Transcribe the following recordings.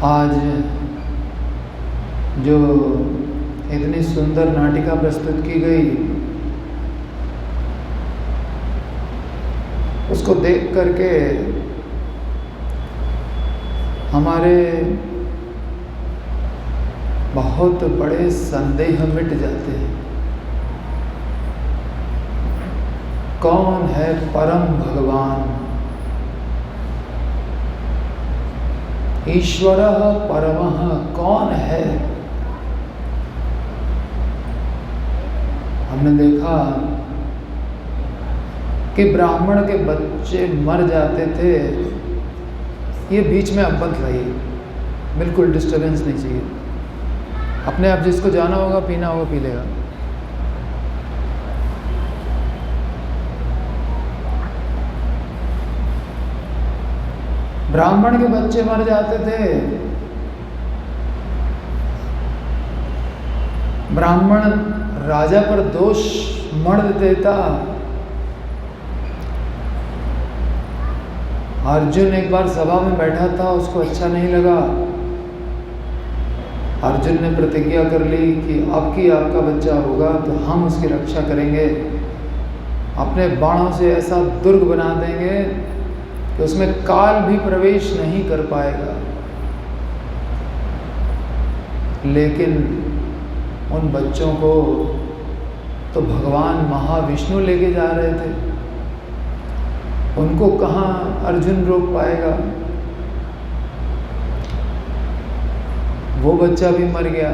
आज जो इतनी सुंदर नाटिका प्रस्तुत की गई, उसको देख करके हमारे बहुत बड़े संदेह मिट जाते हैं। कौन है परम भगवान? ईश्वरः परमः कौन है? हमने देखा कि ब्राह्मण के बच्चे मर जाते थे। ये बीच में अब मत रही, बिल्कुल डिस्टर्बेंस नहीं चाहिए। अपने आप जिसको जाना होगा पीना होगा पी लेगा। ब्राह्मण के बच्चे मर जाते थे। ब्राह्मण राजा पर दोष मढ़ देता। अर्जुन एक बार सभा में बैठा था, उसको अच्छा नहीं लगा। अर्जुन ने प्रतिज्ञा कर ली कि अब की आपका बच्चा होगा तो हम उसकी रक्षा करेंगे, अपने बाणों से ऐसा दुर्ग बना देंगे कि उसमें काल भी प्रवेश नहीं कर पाएगा। लेकिन उन बच्चों को तो भगवान महाविष्णु लेके जा रहे थे, उनको कहाँ अर्जुन रोक पाएगा। वो बच्चा भी मर गया।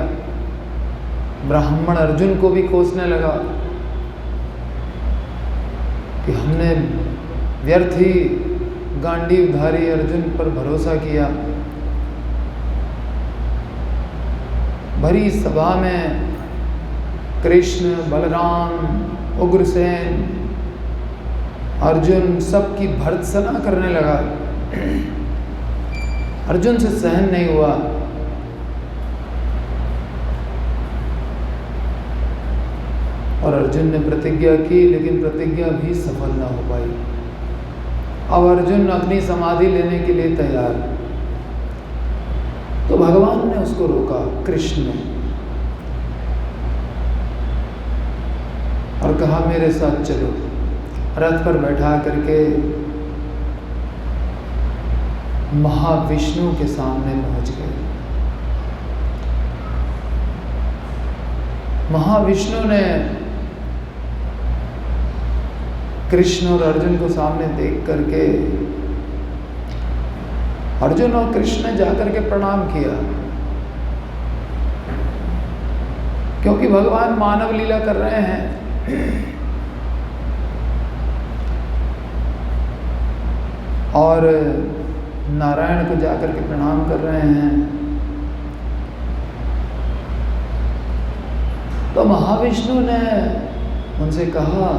ब्राह्मण अर्जुन को भी कोसने लगा कि हमने व्यर्थ ही गांडीवधारी अर्जुन पर भरोसा किया। भरी सभा में कृष्ण, बलराम, उग्रसेन, अर्जुन सबकी भर्त्सना करने लगा। अर्जुन से सहन नहीं हुआ। और अर्जुन ने प्रतिज्ञा की, लेकिन प्रतिज्ञा भी सफल ना हो पाई। अब अर्जुन अपनी समाधि लेने के लिए तैयार, तो भगवान ने उसको रोका, कृष्ण ने, और कहा मेरे साथ चलो। रथ पर बैठा करके महाविष्णु के सामने पहुंच गए। महाविष्णु ने कृष्ण और अर्जुन को सामने देख करके, अर्जुन और कृष्ण ने जाकर के प्रणाम किया, क्योंकि भगवान मानव लीला कर रहे हैं। और नारायण को जाकर के प्रणाम कर रहे हैं। तो महाविष्णु ने उनसे कहा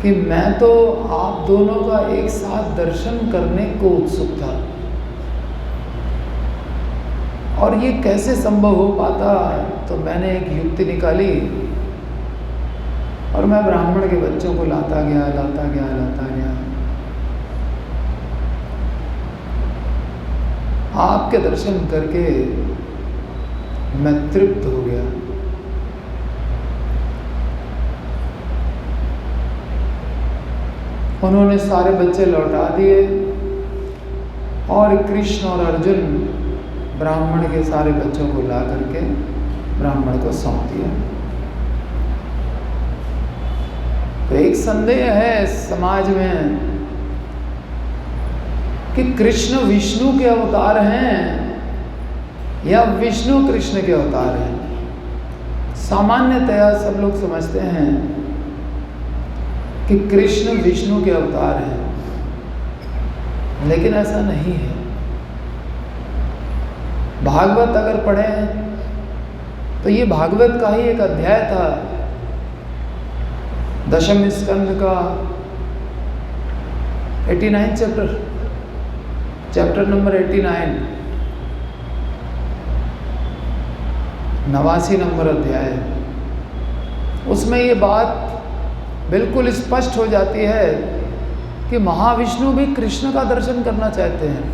कि मैं तो आप दोनों का एक साथ दर्शन करने को उत्सुक था, और ये कैसे संभव हो पाता। तो मैंने एक युक्ति निकाली और मैं ब्राह्मण के बच्चों को लाता गया। आपके दर्शन करके मैं तृप्त हो गया। उन्होंने सारे बच्चे लौटा दिए और कृष्ण और अर्जुन ब्राह्मण के सारे बच्चों को ला करके ब्राह्मण को सौंप दिया। तो एक संदेह है समाज में कि कृष्ण विष्णु के अवतार हैं या विष्णु कृष्ण के अवतार हैं। सामान्यतया सब लोग समझते हैं कि कृष्ण विष्णु के अवतार हैं, लेकिन ऐसा नहीं है। भागवत अगर पढ़ें तो ये भागवत का ही एक अध्याय था, दशम स्कंद का 89 चैप्टर नंबर 89, 89 नंबर अध्याय। उसमें ये बात बिल्कुल स्पष्ट हो जाती है कि महाविष्णु भी कृष्ण का दर्शन करना चाहते हैं।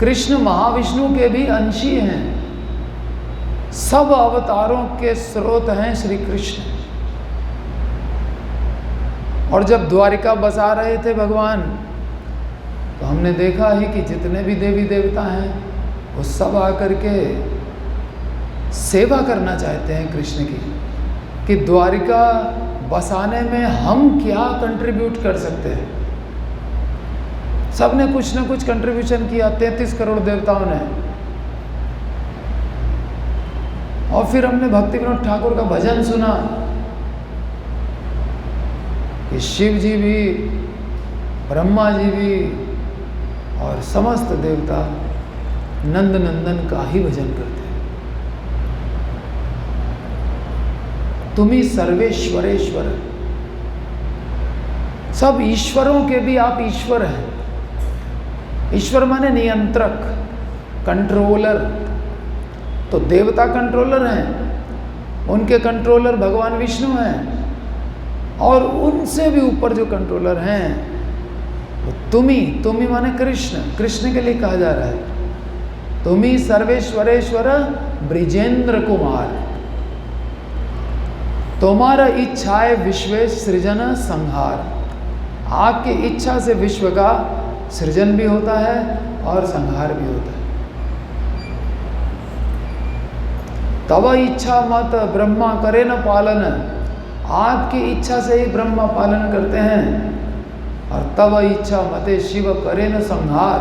कृष्ण महाविष्णु के भी अंशी हैं, सब अवतारों के स्रोत हैं श्री कृष्ण। और जब द्वारिका बसा रहे थे भगवान, तो हमने देखा ही कि जितने भी देवी देवता हैं वो सब आकर के सेवा करना चाहते हैं कृष्ण की, कि द्वारिका बसाने में हम क्या कंट्रीब्यूट कर सकते हैं। सब ने कुछ ना कुछ कंट्रीब्यूशन किया, 33 करोड़ देवताओं ने। और फिर हमने भक्ति विनोद ठाकुर का भजन सुना कि शिव जी भी, ब्रह्मा जी भी और समस्त देवता नंद नंदन का ही भजन करते हैं। तुम ही सर्वेश्वरेश्वर, सब ईश्वरों के भी आप ईश्वर हैं। ईश्वर माने नियंत्रक, कंट्रोलर। तो देवता कंट्रोलर हैं, उनके कंट्रोलर भगवान विष्णु हैं, और उनसे भी ऊपर जो कंट्रोलर हैं वो तुम ही माने कृष्ण। कृष्ण के लिए कहा जा रहा है तुम ही सर्वेश्वरेश्वर ब्रिजेंद्र कुमार, तुम्हारा इच्छा है विश्व सृजन संहार। आपकी इच्छा से विश्व का सृजन भी होता है और संहार भी होता है। तब इच्छा मत ब्रह्मा करे न पालन, आपकी इच्छा से ही ब्रह्मा पालन करते हैं। और तब इच्छा मते शिव करे न संहार।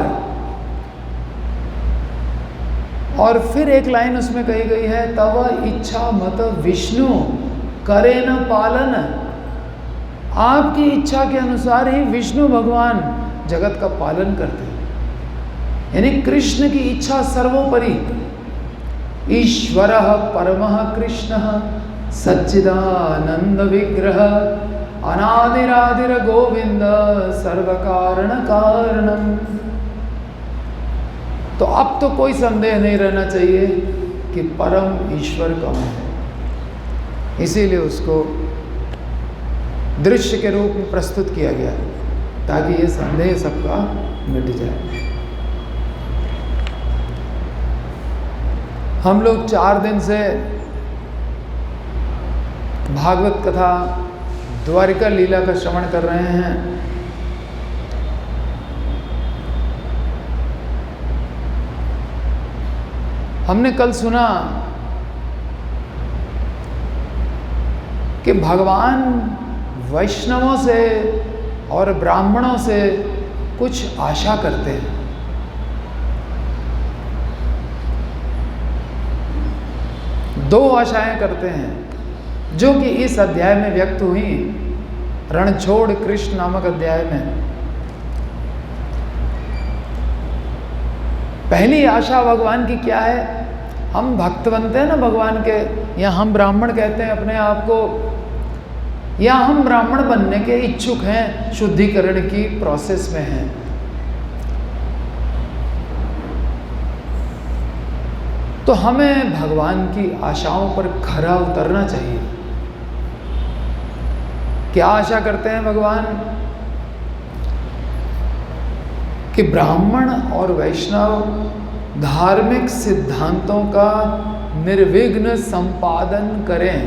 और फिर एक लाइन उसमें कही गई है, तब इच्छा मत विष्णु करे न पालन। आपकी इच्छा के अनुसार ही विष्णु भगवान जगत का पालन करते हैं। यानी कृष्ण की इच्छा सर्वोपरि। ईश्वरः परमः कृष्णः सच्चिदानंद विग्रह अनादिरादिर गोविंद सर्वकारण कारणम। तो अब तो कोई संदेह नहीं रहना चाहिए कि परम ईश्वर कौन है। इसीलिए उसको दृश्य के रूप में प्रस्तुत किया गया ताकि ये संदेह सबका मिट जाए। हम लोग 4 दिन से भागवत कथा द्वारिका लीला का श्रवण कर रहे हैं। हमने कल सुना कि भगवान वैष्णवों से और ब्राह्मणों से कुछ आशा करते हैं। दो आशाएं करते हैं जो कि इस अध्याय में व्यक्त हुई, रणछोड़ कृष्ण नामक अध्याय में। पहली आशा भगवान की क्या है? हम भक्त बनते हैं ना भगवान के, या हम ब्राह्मण कहते हैं अपने आप को, या हम ब्राह्मण बनने के इच्छुक हैं, शुद्धिकरण की प्रोसेस में हैं। तो हमें भगवान की आशाओं पर खरा उतरना चाहिए। क्या आशा करते हैं भगवान? कि ब्राह्मण और वैष्णव धार्मिक सिद्धांतों का निर्विघ्न संपादन करें।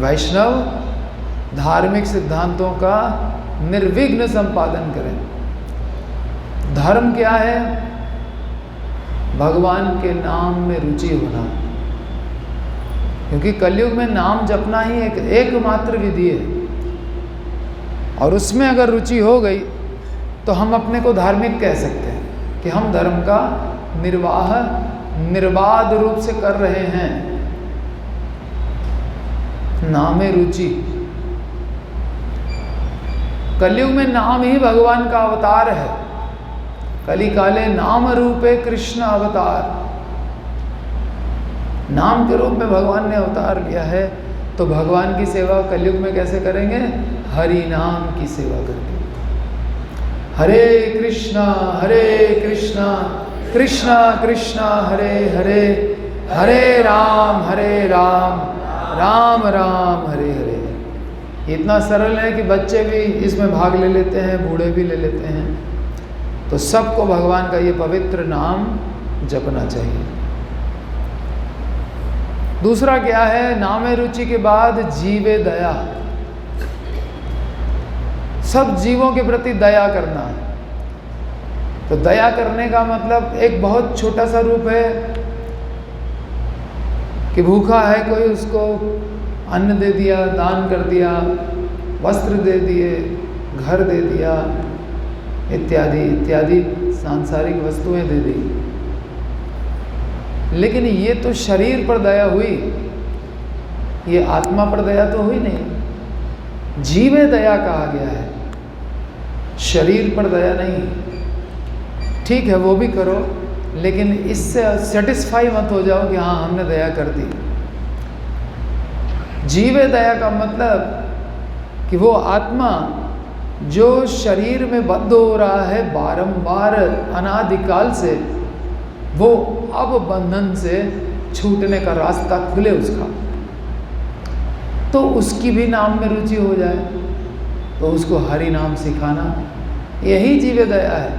वैष्णव धार्मिक सिद्धांतों का निर्विघ्न संपादन करें। धर्म क्या है? भगवान के नाम में रुचि होना, क्योंकि कलयुग में नाम जपना ही एकमात्र विधि है। और उसमें अगर रुचि हो गई तो हम अपने को धार्मिक कह सकते हैं कि हम धर्म का निर्वाह निर्बाध रूप से कर रहे हैं। नामे रुचि। कलयुग में नाम ही भगवान का अवतार है। कली काले नाम रूपे कृष्ण अवतार। नाम के रूप में भगवान ने अवतार लिया है। तो भगवान की सेवा कलयुग में कैसे करेंगे? हरि नाम की सेवा करके। हरे कृष्णा कृष्णा कृष्णा हरे हरे, हरे राम राम राम हरे हरे। इतना सरल है कि बच्चे भी इसमें भाग ले लेते हैं, बूढ़े भी ले लेते हैं। तो सबको भगवान का ये पवित्र नाम जपना चाहिए। दूसरा क्या है? नामे रुचि के बाद जीवे दया, सब जीवों के प्रति दया करना। तो दया करने का मतलब एक बहुत छोटा सा रूप है कि भूखा है कोई, उसको अन्न दे दिया, दान कर दिया, वस्त्र दे दिए, घर दे दिया, इत्यादि इत्यादि सांसारिक वस्तुएं दे दी। लेकिन ये तो शरीर पर दया हुई, ये आत्मा पर दया तो हुई नहीं। जीवे दया कहा गया है, शरीर पर दया नहीं। ठीक है, वो भी करो, लेकिन इससे सेटिस्फाई मत हो जाओ कि हाँ हमने दया कर दी। जीवे दया का मतलब कि वो आत्मा जो शरीर में बद्ध हो रहा है बारंबार अनादिकाल से, वो अब बंधन से छूटने का रास्ता खुले उसका, तो उसकी भी नाम में रुचि हो जाए, तो उसको हरि नाम सिखाना, यही जीवे दया है।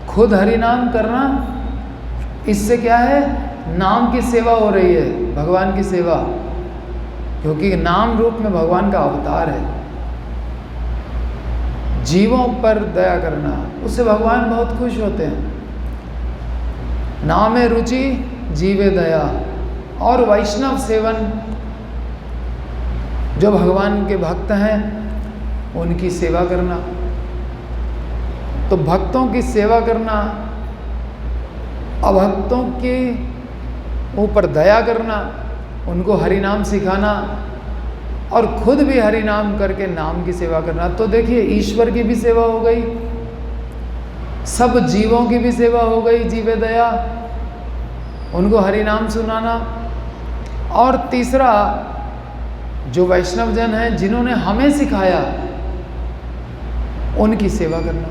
खुद हरि नाम करना, इससे क्या है? नाम की सेवा हो रही है, भगवान की सेवा, क्योंकि नाम रूप में भगवान का अवतार है। जीवों पर दया करना, उससे भगवान बहुत खुश होते हैं। नामे रुचि जीवे दया। और वैष्णव सेवन, जो भगवान के भक्त हैं उनकी सेवा करना। तो भक्तों की सेवा करना, अभक्तों के ऊपर दया करना, उनको हरि नाम सिखाना और खुद भी हरि नाम करके नाम की सेवा करना। तो देखिए, ईश्वर की भी सेवा हो गई, सब जीवों की भी सेवा हो गई, जीवे दया, उनको हरि नाम सुनाना। और तीसरा, जो वैष्णव जन हैं जिन्होंने हमें सिखाया, उनकी सेवा करना।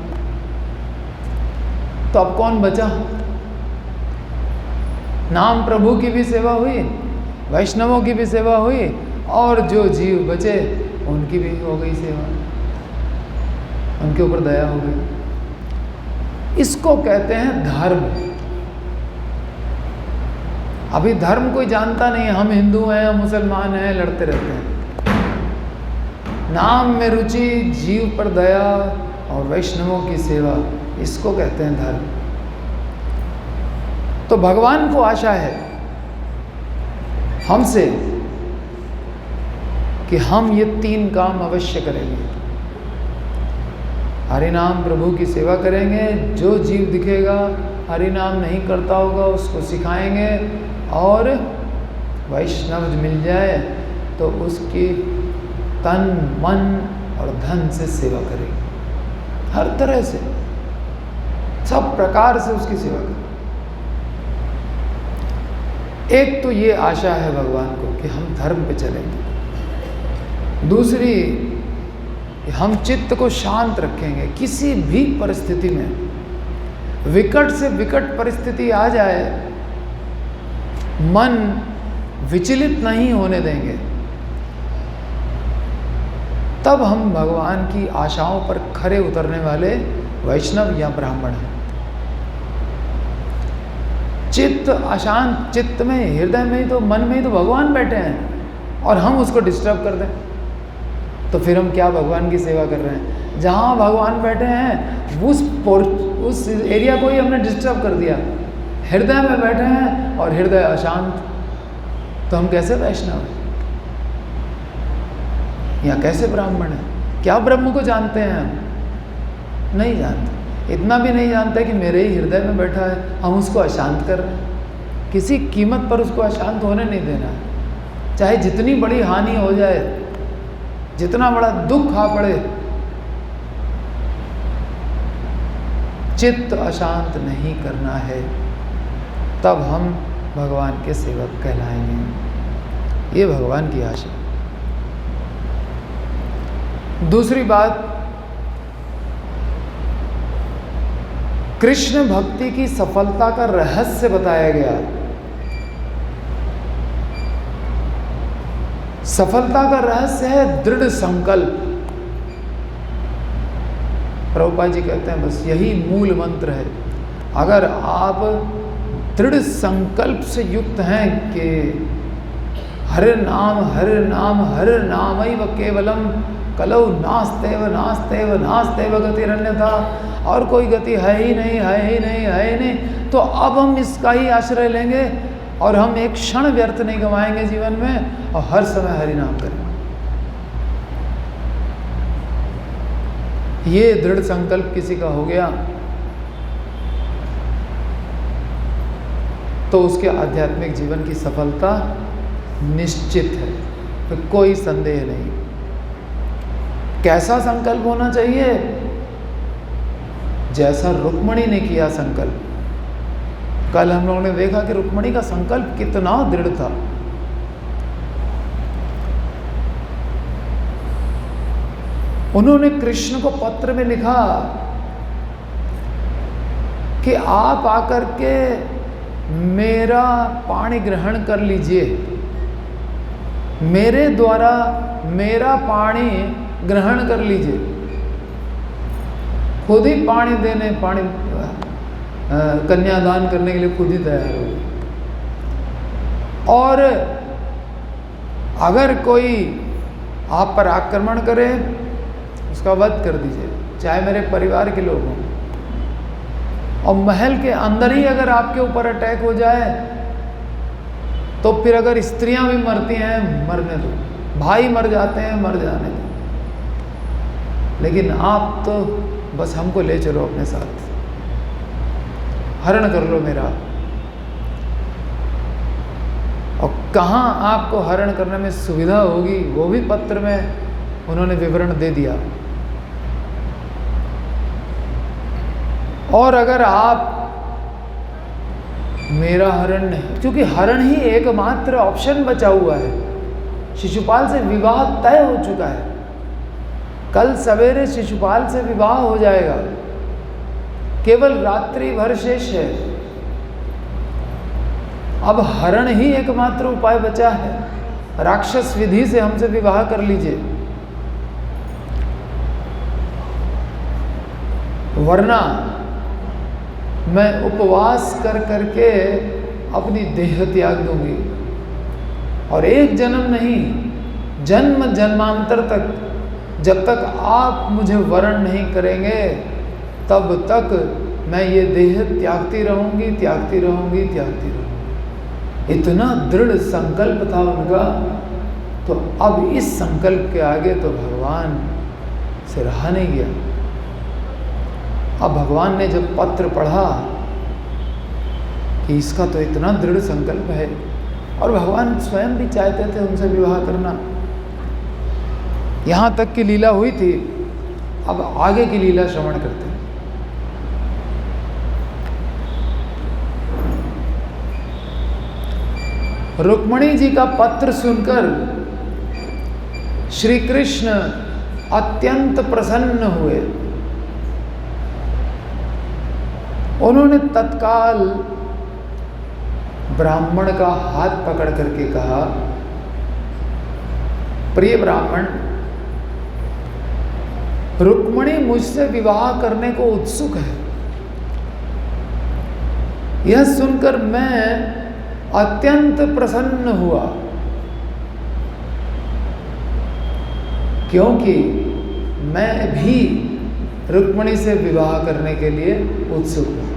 तो अब कौन बचा? नाम प्रभु की भी सेवा हुई, वैष्णवों की भी सेवा हुई, और जो जीव बचे उनकी भी हो गई सेवा, उनके ऊपर दया हो गई। इसको कहते हैं धर्म। अभी धर्म कोई जानता नहीं है, हम हिंदू हैं, हम मुसलमान हैं, लड़ते रहते हैं। नाम में रुचि, जीव पर दया और वैष्णवों की सेवा, इसको कहते हैं धर्म। तो भगवान को आशा है हमसे कि हम ये 3 काम अवश्य करेंगे। हरि नाम प्रभु की सेवा करेंगे, जो जीव दिखेगा हरि नाम नहीं करता होगा उसको सिखाएंगे, और वैष्णव मिल जाए तो उसकी तन मन और धन से सेवा करेंगे, हर तरह से, सब प्रकार से उसकी सेवा करें। एक तो ये आशा है भगवान को कि हम धर्म पे चलेंगे। दूसरी, हम चित्त को शांत रखेंगे, किसी भी परिस्थिति में, विकट से विकट परिस्थिति आ जाए, मन विचलित नहीं होने देंगे। तब हम भगवान की आशाओं पर खरे उतरने वाले वैष्णव या ब्राह्मण हैं। चित्त अशांत, चित्त में, हृदय में ही तो, मन में ही तो भगवान बैठे हैं, और हम उसको डिस्टर्ब कर दें तो फिर हम क्या भगवान की सेवा कर रहे हैं? जहाँ भगवान बैठे हैं उस एरिया को ही हमने डिस्टर्ब कर दिया। हृदय में बैठे हैं और हृदय अशांत, तो हम कैसे वैष्णव हैं या कैसे ब्राह्मण हैं? क्या ब्रह्म को जानते हैं हम? नहीं जानते। इतना भी नहीं जानते कि मेरे ही हृदय में बैठा है, हम उसको अशांत कर रहे हैं। किसी कीमत पर उसको अशांत होने नहीं देना है, चाहे जितनी बड़ी हानि हो जाए, जितना बड़ा दुख आ पड़े, चित्त अशांत नहीं करना है, तब हम भगवान के सेवक कहलाएंगे। ये भगवान की आशा। दूसरी बात, कृष्ण भक्ति की सफलता का रहस्य बताया गया। सफलता का रहस्य है दृढ़ संकल्प। प्रभुपाद जी कहते हैं बस यही मूल मंत्र है। अगर आप दृढ़ संकल्प से युक्त हैं कि हरे नाम हरे नामैव केवलम कलौ नास्तेव गतिरन्यथा, और कोई गति है ही नहीं, तो अब हम इसका ही आश्रय लेंगे और हम एक क्षण व्यर्थ नहीं गंवाएंगे जीवन में, और हर समय हरि नाम करेंगे। ये दृढ़ संकल्प किसी का हो गया तो उसके आध्यात्मिक जीवन की सफलता निश्चित है, तो कोई संदेह नहीं। कैसा संकल्प होना चाहिए? जैसा रुक्मणी ने किया संकल्प। कल हम लोगों ने देखा कि रुक्मणी का संकल्प कितना दृढ़ था। उन्होंने कृष्ण को पत्र में लिखा कि आप आकर के मेरा पाणी ग्रहण कर लीजिए, मेरे द्वारा मेरा पाणी ग्रहण कर लीजिए। खुद ही पानी देने, पानी कन्यादान करने के लिए खुद ही तैयार हो। और अगर कोई आप पर आक्रमण करे उसका वध कर दीजिए, चाहे मेरे परिवार के लोग हों। और महल के अंदर ही अगर आपके ऊपर अटैक हो जाए तो फिर अगर स्त्रियां भी मरती हैं मरने दो, भाई मर जाते हैं मर जाने दो, लेकिन आप तो बस हमको ले चलो अपने साथ, हरण कर लो मेरा। और कहाँ आपको हरण करने में सुविधा होगी वो भी पत्र में उन्होंने विवरण दे दिया। और अगर आप मेरा हरण नहीं, क्योंकि हरण ही एकमात्र ऑप्शन बचा हुआ है, शिशुपाल से विवाह तय हो चुका है, कल सवेरे शिशुपाल से विवाह हो जाएगा, केवल रात्रि भर शेष है। अब हरण ही एकमात्र उपाय बचा है, राक्षस विधि से हमसे विवाह कर लीजिए, वरना मैं उपवास कर करके अपनी देह त्याग दूंगी, और एक जन्म नहीं जन्म जन्मांतर तक जब तक आप मुझे वरण नहीं करेंगे तब तक मैं ये देह त्यागती रहूंगी, त्यागती रहूंगी, त्यागती रहूंगी। इतना दृढ़ संकल्प था उनका। तो अब इस संकल्प के आगे तो भगवान से रहा नहीं गया। अब भगवान ने जब पत्र पढ़ा कि इसका तो इतना दृढ़ संकल्प है, और भगवान स्वयं भी चाहते थे उनसे विवाह करना, यहाँ तक की लीला हुई थी। अब आगे की लीला श्रवण करते हैं। रुक्मणी जी का पत्र सुनकर श्री कृष्ण अत्यंत प्रसन्न हुए। उन्होंने तत्काल ब्राह्मण का हाथ पकड़ करके कहा, प्रिय ब्राह्मण, रुक्मणी मुझसे विवाह करने को उत्सुक है। यह सुनकर मैं अत्यंत प्रसन्न हुआ, क्योंकि मैं भी रुक्मणी से विवाह करने के लिए उत्सुक हूँ।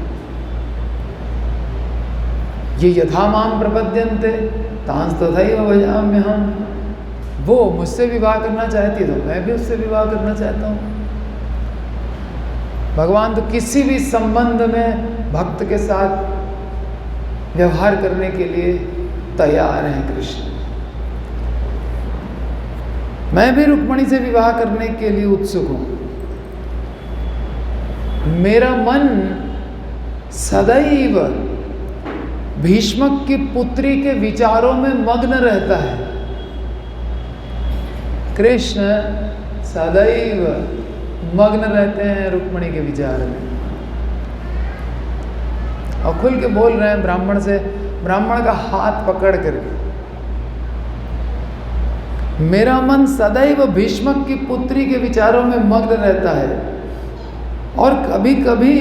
ये यथा माम प्रपद्यन्ते तांस तथैव भजाम्यहम्। वो मुझसे विवाह करना चाहती है तो मैं भी उससे विवाह करना चाहता हूँ। भगवान तो किसी भी संबंध में भक्त के साथ व्यवहार करने के लिए तैयार हैं कृष्ण। मैं भी रुक्मणी से विवाह करने के लिए उत्सुक हूँ। मेरा मन सदैव भीष्मक की पुत्री के विचारों में मग्न रहता है। कृष्ण सदैव मग्न रहते हैं रुक्मणी के विचार में, और खुल के बोल रहे हैं ब्राह्मण से, ब्राह्मण का हाथ पकड़ करके, मेरा मन सदैव भीष्मक की पुत्री के विचारों में मग्न रहता है। और कभी कभी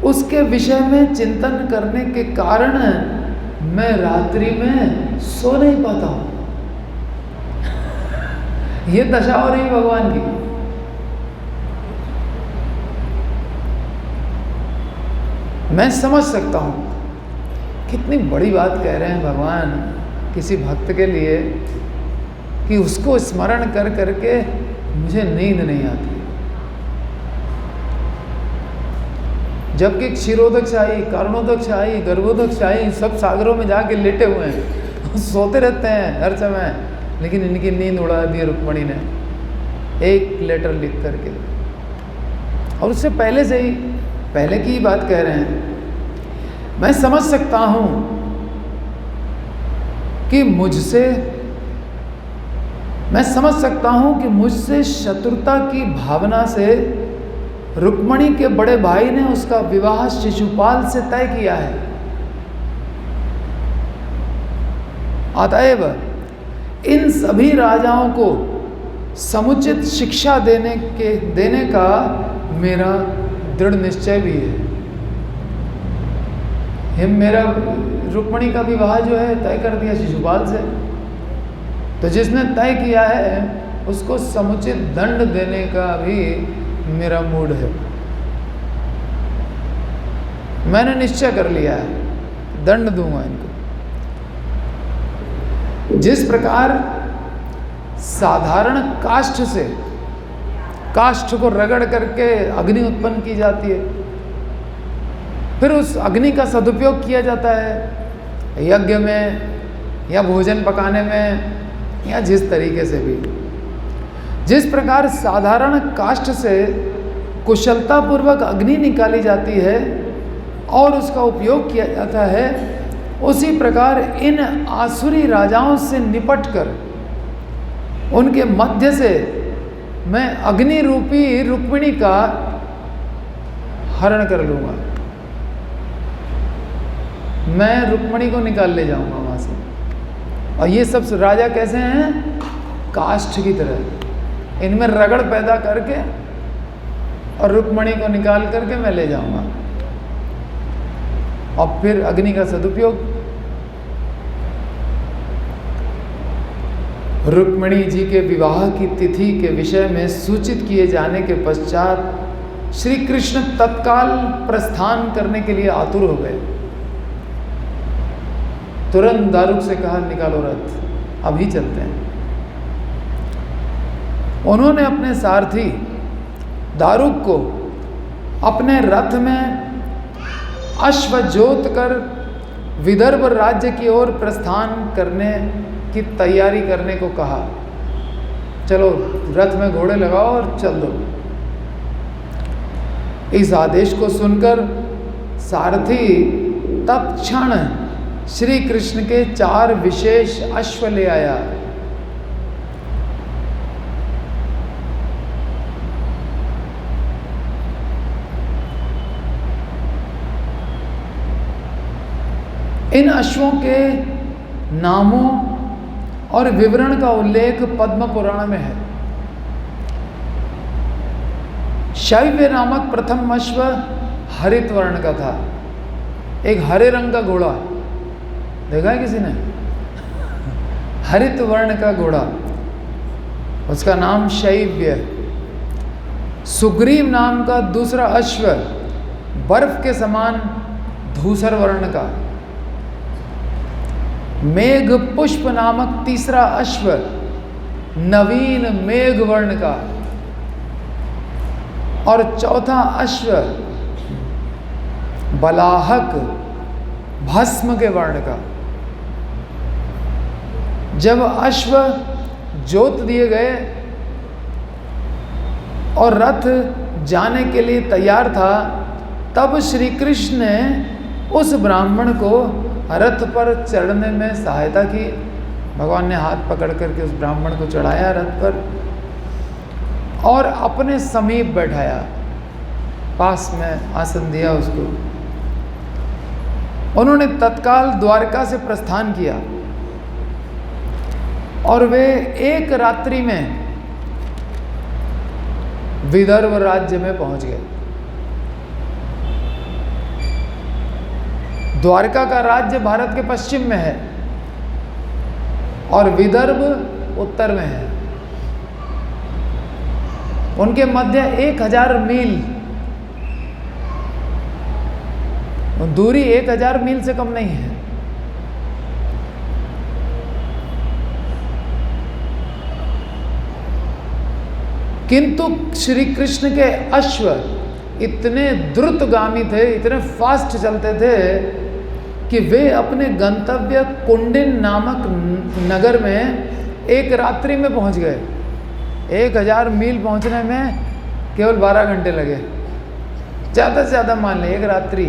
उसके विषय में चिंतन करने के कारण मैं रात्रि में सो नहीं पाता हूं। ये दशा हो रही भगवान की। मैं समझ सकता हूं कितनी बड़ी बात कह रहे हैं भगवान किसी भक्त के लिए कि उसको स्मरण कर करके मुझे नींद नहीं आती। जबकि क्षीरोदकशाही, कर्णोदकशाही, गर्भोदकशाही सब सागरों में जाके लेटे हुए हैं, सोते रहते हैं हर समय, लेकिन इनकी नींद उड़ा दी रुक्मणी ने एक लेटर लिख करके। और उससे पहले से ही, पहले की ही बात कह रहे हैं। मैं समझ सकता हूं कि मुझसे शत्रुता की भावना से रुक्मणी के बड़े भाई ने उसका विवाह शिशुपाल से तय किया है। अतएव इन सभी राजाओं को समुचित शिक्षा देने का मेरा दृढ़ निश्चय भी है। मेरा रुक्मणी का विवाह जो है तय कर दिया शिशुपाल से, तो जिसने तय किया है उसको समुचित दंड देने का भी मेरा मूड है। मैंने निश्चय कर लिया है, दंड दूंगा इनको। जिस प्रकार साधारण काष्ठ को रगड़ करके अग्नि उत्पन्न की जाती है, फिर उस अग्नि का सदुपयोग किया जाता है यज्ञ में या भोजन पकाने में या जिस तरीके से भी, जिस प्रकार साधारण काष्ठ से कुशलतापूर्वक अग्नि निकाली जाती है और उसका उपयोग किया जाता है, उसी प्रकार इन आसुरी राजाओं से निपटकर उनके मध्य से मैं अग्नि रूपी रुक्मिणी का हरण कर लूंगा। मैं रुक्मिणी को निकाल ले जाऊंगा वहां से। और ये सब राजा कैसे हैं? काष्ठ की तरह, इनमें रगड़ पैदा करके और रुक्मिणी को निकाल करके मैं ले जाऊंगा और फिर अग्नि का सदुपयोग। रुक्मिणी जी के विवाह की तिथि के विषय में सूचित किए जाने के पश्चात श्री कृष्ण तत्काल प्रस्थान करने के लिए आतुर हो गए। तुरंत दारुक से कहा, निकालो रथ, अभी चलते हैं। उन्होंने अपने सारथी दारुक को अपने रथ में अश्व जोत कर विदर्भ राज्य की ओर प्रस्थान करने की तैयारी करने को कहा। चलो रथ में घोड़े लगाओ और चल दो। इस आदेश को सुनकर सारथी तत्क्षण श्री कृष्ण के 4 विशेष अश्व ले आया। इन अश्वों के नामों और विवरण का उल्लेख पद्म पुराण में है। शैव्य नामक प्रथम अश्व हरित वर्ण का था, एक हरे रंग का घोड़ा, देखा है किसी ने? हरित वर्ण का घोड़ा, उसका नाम शैव्य। सुग्रीव नाम का दूसरा अश्व बर्फ के समान धूसर वर्ण का। मेघ पुष्प नामक तीसरा अश्व नवीन मेघ वर्ण का। और चौथा अश्व बलाहक भस्म के वर्ण का। जब अश्व जोत दिए गए और रथ जाने के लिए तैयार था, तब श्री कृष्ण ने उस ब्राह्मण को रथ पर चढ़ने में सहायता की। भगवान ने हाथ पकड़ करके उस ब्राह्मण को चढ़ाया रथ पर और अपने समीप बैठाया, पास में आसन दिया उसको। उन्होंने तत्काल द्वारका से प्रस्थान किया और वे एक रात्रि में विदर्भ राज्य में पहुंच गए। द्वारका का राज्य भारत के पश्चिम में है और विदर्भ उत्तर में है। उनके मध्य 1000 मील दूरी, 1000 मील से कम नहीं है। किंतु श्री कृष्ण के अश्व इतने द्रुतगामी थे, इतने फास्ट चलते थे कि वे अपने गंतव्य कुंडिन नामक नगर में एक रात्रि में पहुंच गए। 1000 मील पहुंचने में केवल 12 घंटे लगे, ज़्यादा से ज़्यादा मान लें एक रात्रि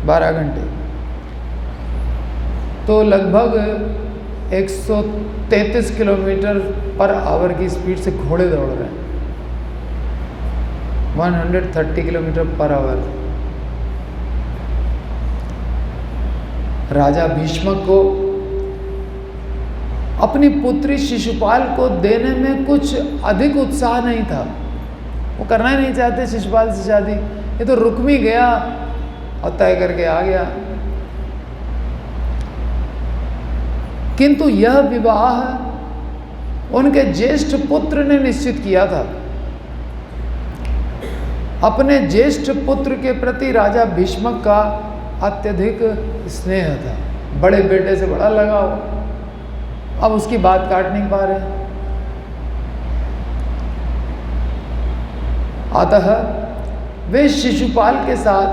12 घंटे, तो लगभग 133 किलोमीटर पर आवर की स्पीड से घोड़े दौड़ रहे हैं। 130 किलोमीटर पर आवर। राजा भीष्मक को अपनी पुत्री शिशुपाल को देने में कुछ अधिक उत्साह नहीं था। वो करना ही नहीं चाहते शिशुपाल से शादी। ये तो रुक्मी गया और तय करके आ गया। किंतु यह विवाह उनके ज्येष्ठ पुत्र ने निश्चित किया था। अपने ज्येष्ठ पुत्र के प्रति राजा भीष्मक का अत्यधिक स्नेह था, बड़े बेटे से बड़ा लगाव। अब उसकी बात काट नहीं पा रहे। अतः वे शिशुपाल के साथ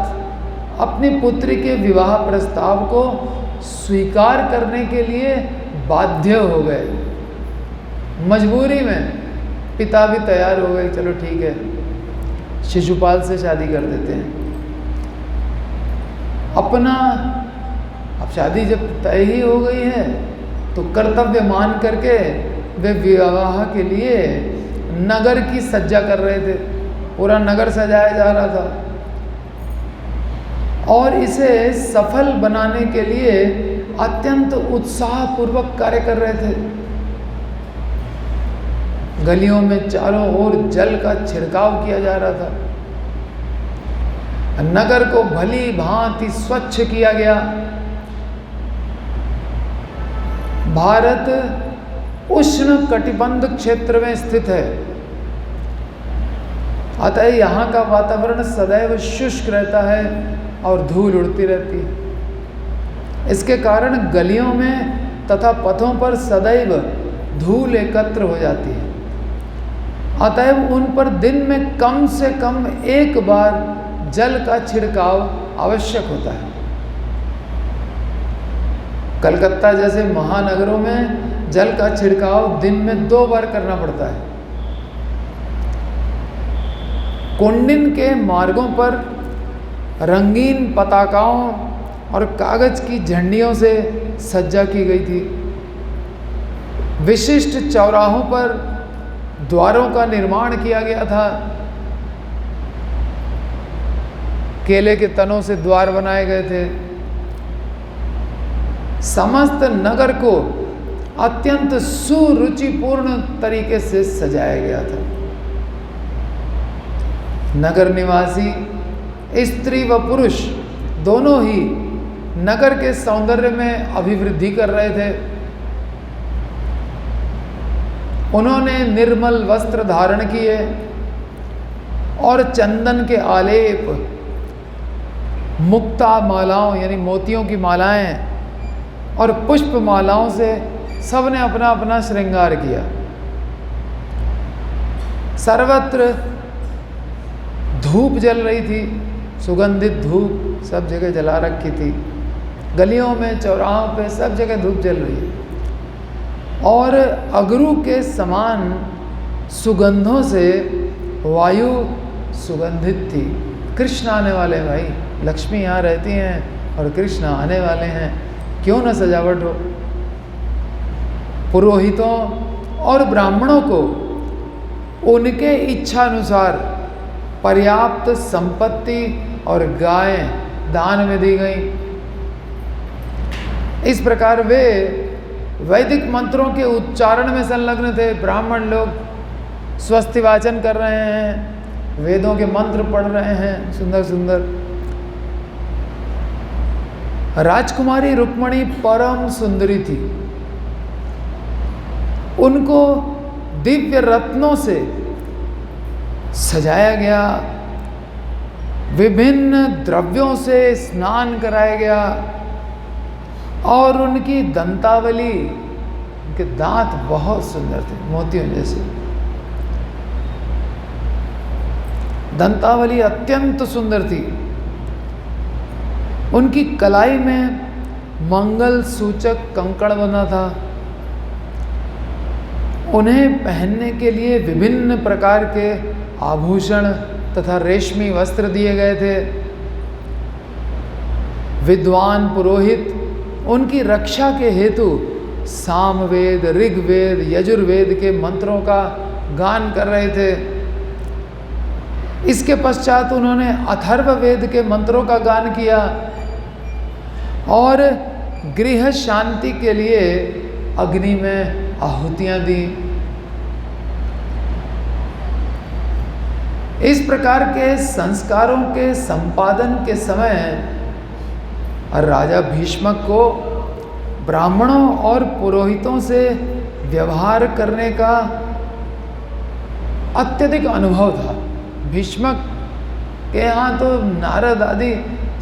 अपनी पुत्री के विवाह प्रस्ताव को स्वीकार करने के लिए बाध्य हो गए। मजबूरी में पिता भी तैयार हो गए, चलो ठीक है शिशुपाल से शादी कर देते हैं। अपना अब शादी जब तय ही हो गई है तो कर्तव्य मान करके वे विवाह के लिए नगर की सज्जा कर रहे थे। पूरा नगर सजाया जा रहा था और इसे सफल बनाने के लिए अत्यंत उत्साहपूर्वक कार्य कर रहे थे। गलियों में चारों ओर जल का छिड़काव किया जा रहा था। नगर को भली भांति स्वच्छ किया गया। भारत उष्ण कटिबंध क्षेत्र में स्थित है, अतः यहाँ का वातावरण सदैव शुष्क रहता है और धूल उड़ती रहती है। इसके कारण गलियों में तथा पथों पर सदैव धूल एकत्र हो जाती है। अतएव उन पर दिन में कम से कम एक बार जल का छिड़काव आवश्यक होता है। कलकत्ता जैसे महानगरों में जल का छिड़काव दिन में 2 बार करना पड़ता है। कुंडिन के मार्गों पर रंगीन पताकाओं और कागज की झंडियों से सज्जा की गई थी। विशिष्ट चौराहों पर द्वारों का निर्माण किया गया था। केले के तनों से द्वार बनाए गए थे। समस्त नगर को अत्यंत सुरुचिपूर्ण तरीके से सजाया गया था। नगर निवासी स्त्री व पुरुष दोनों ही नगर के सौंदर्य में अभिवृद्धि कर रहे थे। उन्होंने निर्मल वस्त्र धारण किए और चंदन के आलेप, मुक्ता मालाओं यानी मोतियों की मालाएं और पुष्प मालाओं से सबने अपना अपना श्रृंगार किया। सर्वत्र धूप जल रही थी, सुगंधित धूप सब जगह जला रखी थी। गलियों में चौराहों पे सब जगह धूप जल रही है और अगरू के समान सुगंधों से वायु सुगंधित थी। कृष्ण आने वाले हैं भाई, लक्ष्मी यहाँ रहती हैं और कृष्ण आने वाले हैं, क्यों न सजावट हो। पुरोहितों और ब्राह्मणों को उनके इच्छा अनुसार पर्याप्त संपत्ति और गाय दान में दी गई। इस प्रकार वे वैदिक मंत्रों के उच्चारण में संलग्न थे। ब्राह्मण लोग स्वस्ति वाचन कर रहे हैं, वेदों के मंत्र पढ़ रहे हैं सुंदर सुंदर। राजकुमारी रुक्मणी परम सुंदरी थी। उनको दिव्य रत्नों से सजाया गया, विभिन्न द्रव्यों से स्नान कराया गया और उनकी दंतावली, उनके दांत बहुत सुंदर थे, मोतियों जैसे। दंतावली अत्यंत सुंदर थी। उनकी कलाई में मंगल सूचक कंकड़ बना था। उन्हें पहनने के लिए विभिन्न प्रकार के आभूषण तथा रेशमी वस्त्र दिए गए थे। विद्वान पुरोहित उनकी रक्षा के हेतु सामवेद, ऋग्वेद, यजुर्वेद के मंत्रों का गान कर रहे थे। इसके पश्चात उन्होंने अथर्ववेद के मंत्रों का गान किया और गृह शांति के लिए अग्नि में आहुतियां दी। इस प्रकार के संस्कारों के संपादन के समय राजा भीष्मक को ब्राह्मणों और पुरोहितों से व्यवहार करने का अत्यधिक अनुभव था। भीष्मक के यहाँ तो नारद आदि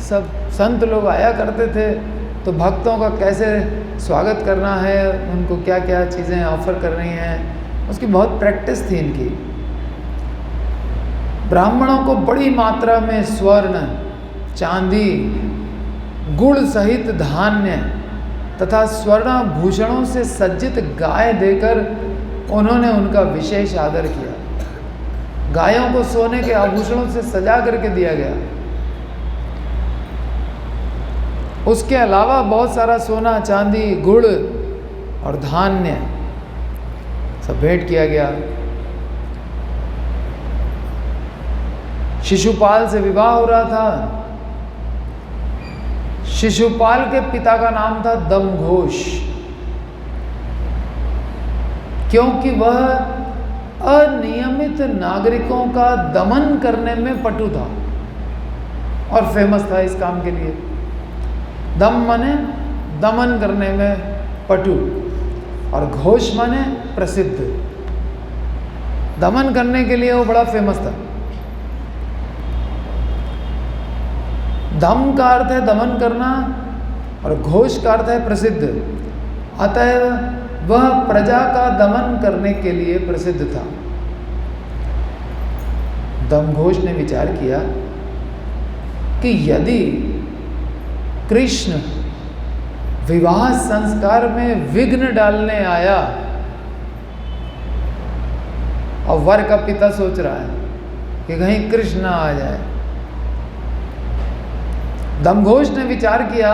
सब संत लोग आया करते थे, तो भक्तों का कैसे स्वागत करना है, उनको क्या क्या चीज़ें ऑफर करनी हैं, उसकी बहुत प्रैक्टिस थी इनकी। ब्राह्मणों को बड़ी मात्रा में स्वर्ण, चांदी, गुड़ सहित धान्य तथा स्वर्णाभूषणों से सज्जित गाय देकर उन्होंने उनका विशेष आदर किया। गायों को सोने के आभूषणों से सजा करके दिया गया। उसके अलावा बहुत सारा सोना, चांदी, गुड़ और धान्य सब भेंट किया गया। शिशुपाल से विवाह हो रहा था। शिशुपाल के पिता का नाम था दमघोष, क्योंकि वह अनियमित नागरिकों का दमन करने में पटु था और फेमस था इस काम के लिए। दम माने दमन करने में पटु और घोष माने प्रसिद्ध। दमन करने के लिए वो बड़ा फेमस था। दम का अर्थ है दमन करना और घोष का अर्थ है प्रसिद्ध। अतएव वह प्रजा का दमन करने के लिए प्रसिद्ध था। दमघोष ने विचार किया कि यदि कृष्ण विवाह संस्कार में विघ्न डालने आया, और वर का पिता सोच रहा है कि कहीं कृष्ण ना आ जाए, दमघोष ने विचार किया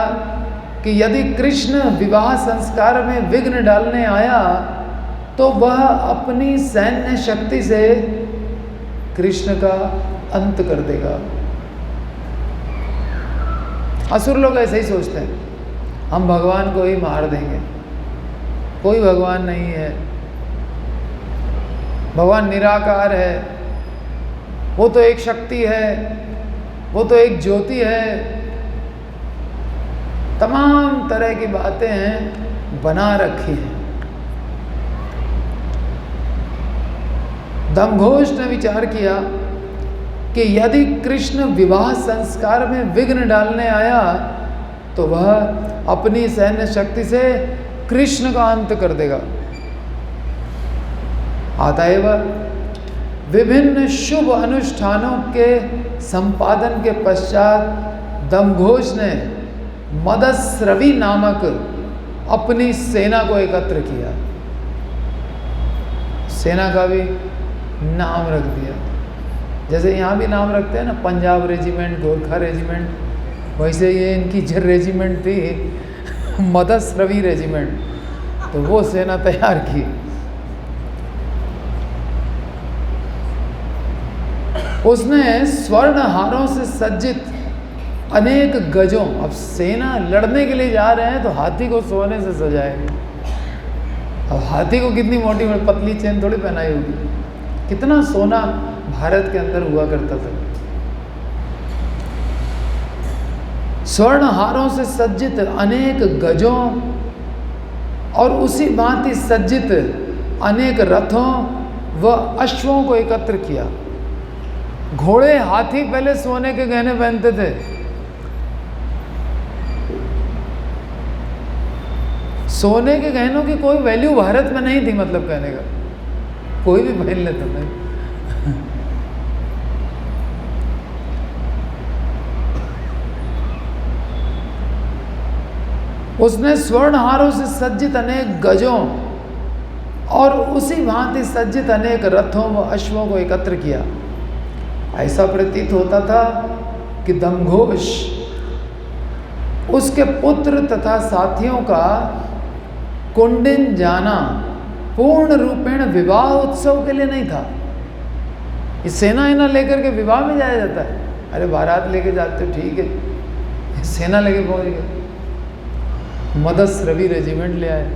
कि यदि कृष्ण विवाह संस्कार में विघ्न डालने आया तो वह अपनी सैन्य शक्ति से कृष्ण का अंत कर देगा। असुर लोग ऐसे ही सोचते हैं, हम भगवान को ही मार देंगे, कोई भगवान नहीं है, भगवान निराकार है, वो तो एक शक्ति है, वो तो एक ज्योति है। तमाम तरह की बातें बना रखी हैं। दमघोष ने विचार किया कि यदि कृष्ण विवाह संस्कार में विघ्न डालने आया तो वह अपनी सैन्य शक्ति से कृष्ण का अंत कर देगा। अतएव विभिन्न शुभ अनुष्ठानों के संपादन के पश्चात दमघोष ने मदस्रवी नामक अपनी सेना को एकत्र किया। सेना का भी नाम रख दिया, जैसे यहाँ भी नाम रखते हैं ना, पंजाब रेजिमेंट, गोरखा रेजिमेंट, वैसे ये इनकी जो रेजिमेंट थी मदस्रवी रेजिमेंट, तो वो सेना तैयार की। उसने स्वर्ण हारों से सज्जित अनेक गजों, अब सेना लड़ने के लिए जा रहे हैं तो हाथी को सोने से सजाएंगे। अब हाथी को कितनी मोटी पतली चेन थोड़ी पहनाई होगी, कितना सोना भारत के अंदर हुआ करता था। स्वर्ण हारों से सज्जित अनेक गजों और उसी भांति सज्जित अनेक रथों व अश्वों को एकत्र किया। घोड़े, हाथी पहले सोने के गहने पहनते थे। सोने के गहनों की कोई वैल्यू भारत में नहीं थी, मतलब कहने का, कोई भी पहन लेता था। उसने स्वर्ण हारों से सज्जित अनेक गजों और उसी भांति सज्जित अनेक रथों व अश्वों को एकत्र किया। ऐसा प्रतीत होता था कि दमघोष उसके पुत्र तथा साथियों का कुंडिन जाना पूर्ण रूपेण विवाह उत्सव के लिए नहीं था। इस सेना इना लेकर के विवाह में जाया जाता है। अरे बारात लेके जाते हो ठीक है, सेना लेके पहुंच गए, मदस्रवी रेजिमेंट ले आए।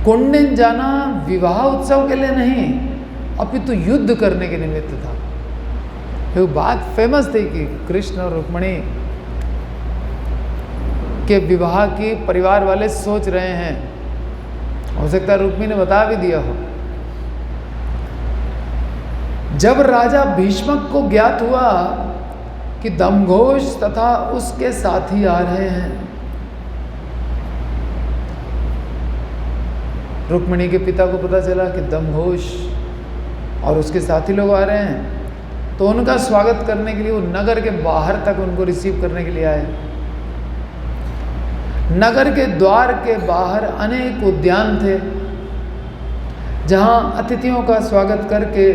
कुंडिन जाना विवाह उत्सव के लिए नहीं, अपितु युद्ध करने के निमित्त था। तो बात फेमस थी कि कृष्ण और रुक्मिणी के विवाह की परिवार वाले सोच रहे हैं। हो सकता है रुक्मिणी ने बता भी दिया हो। जब राजा भीष्मक को ज्ञात हुआ कि दमघोष तथा उसके साथी आ रहे हैं, रुक्मिणी के पिता को पता चला कि दमघोष और उसके साथी लोग आ रहे हैं, तो उनका स्वागत करने के लिए वो नगर के बाहर तक उनको रिसीव करने के लिए आए। नगर के द्वार के बाहर अनेक उद्यान थे, जहां अतिथियों का स्वागत करके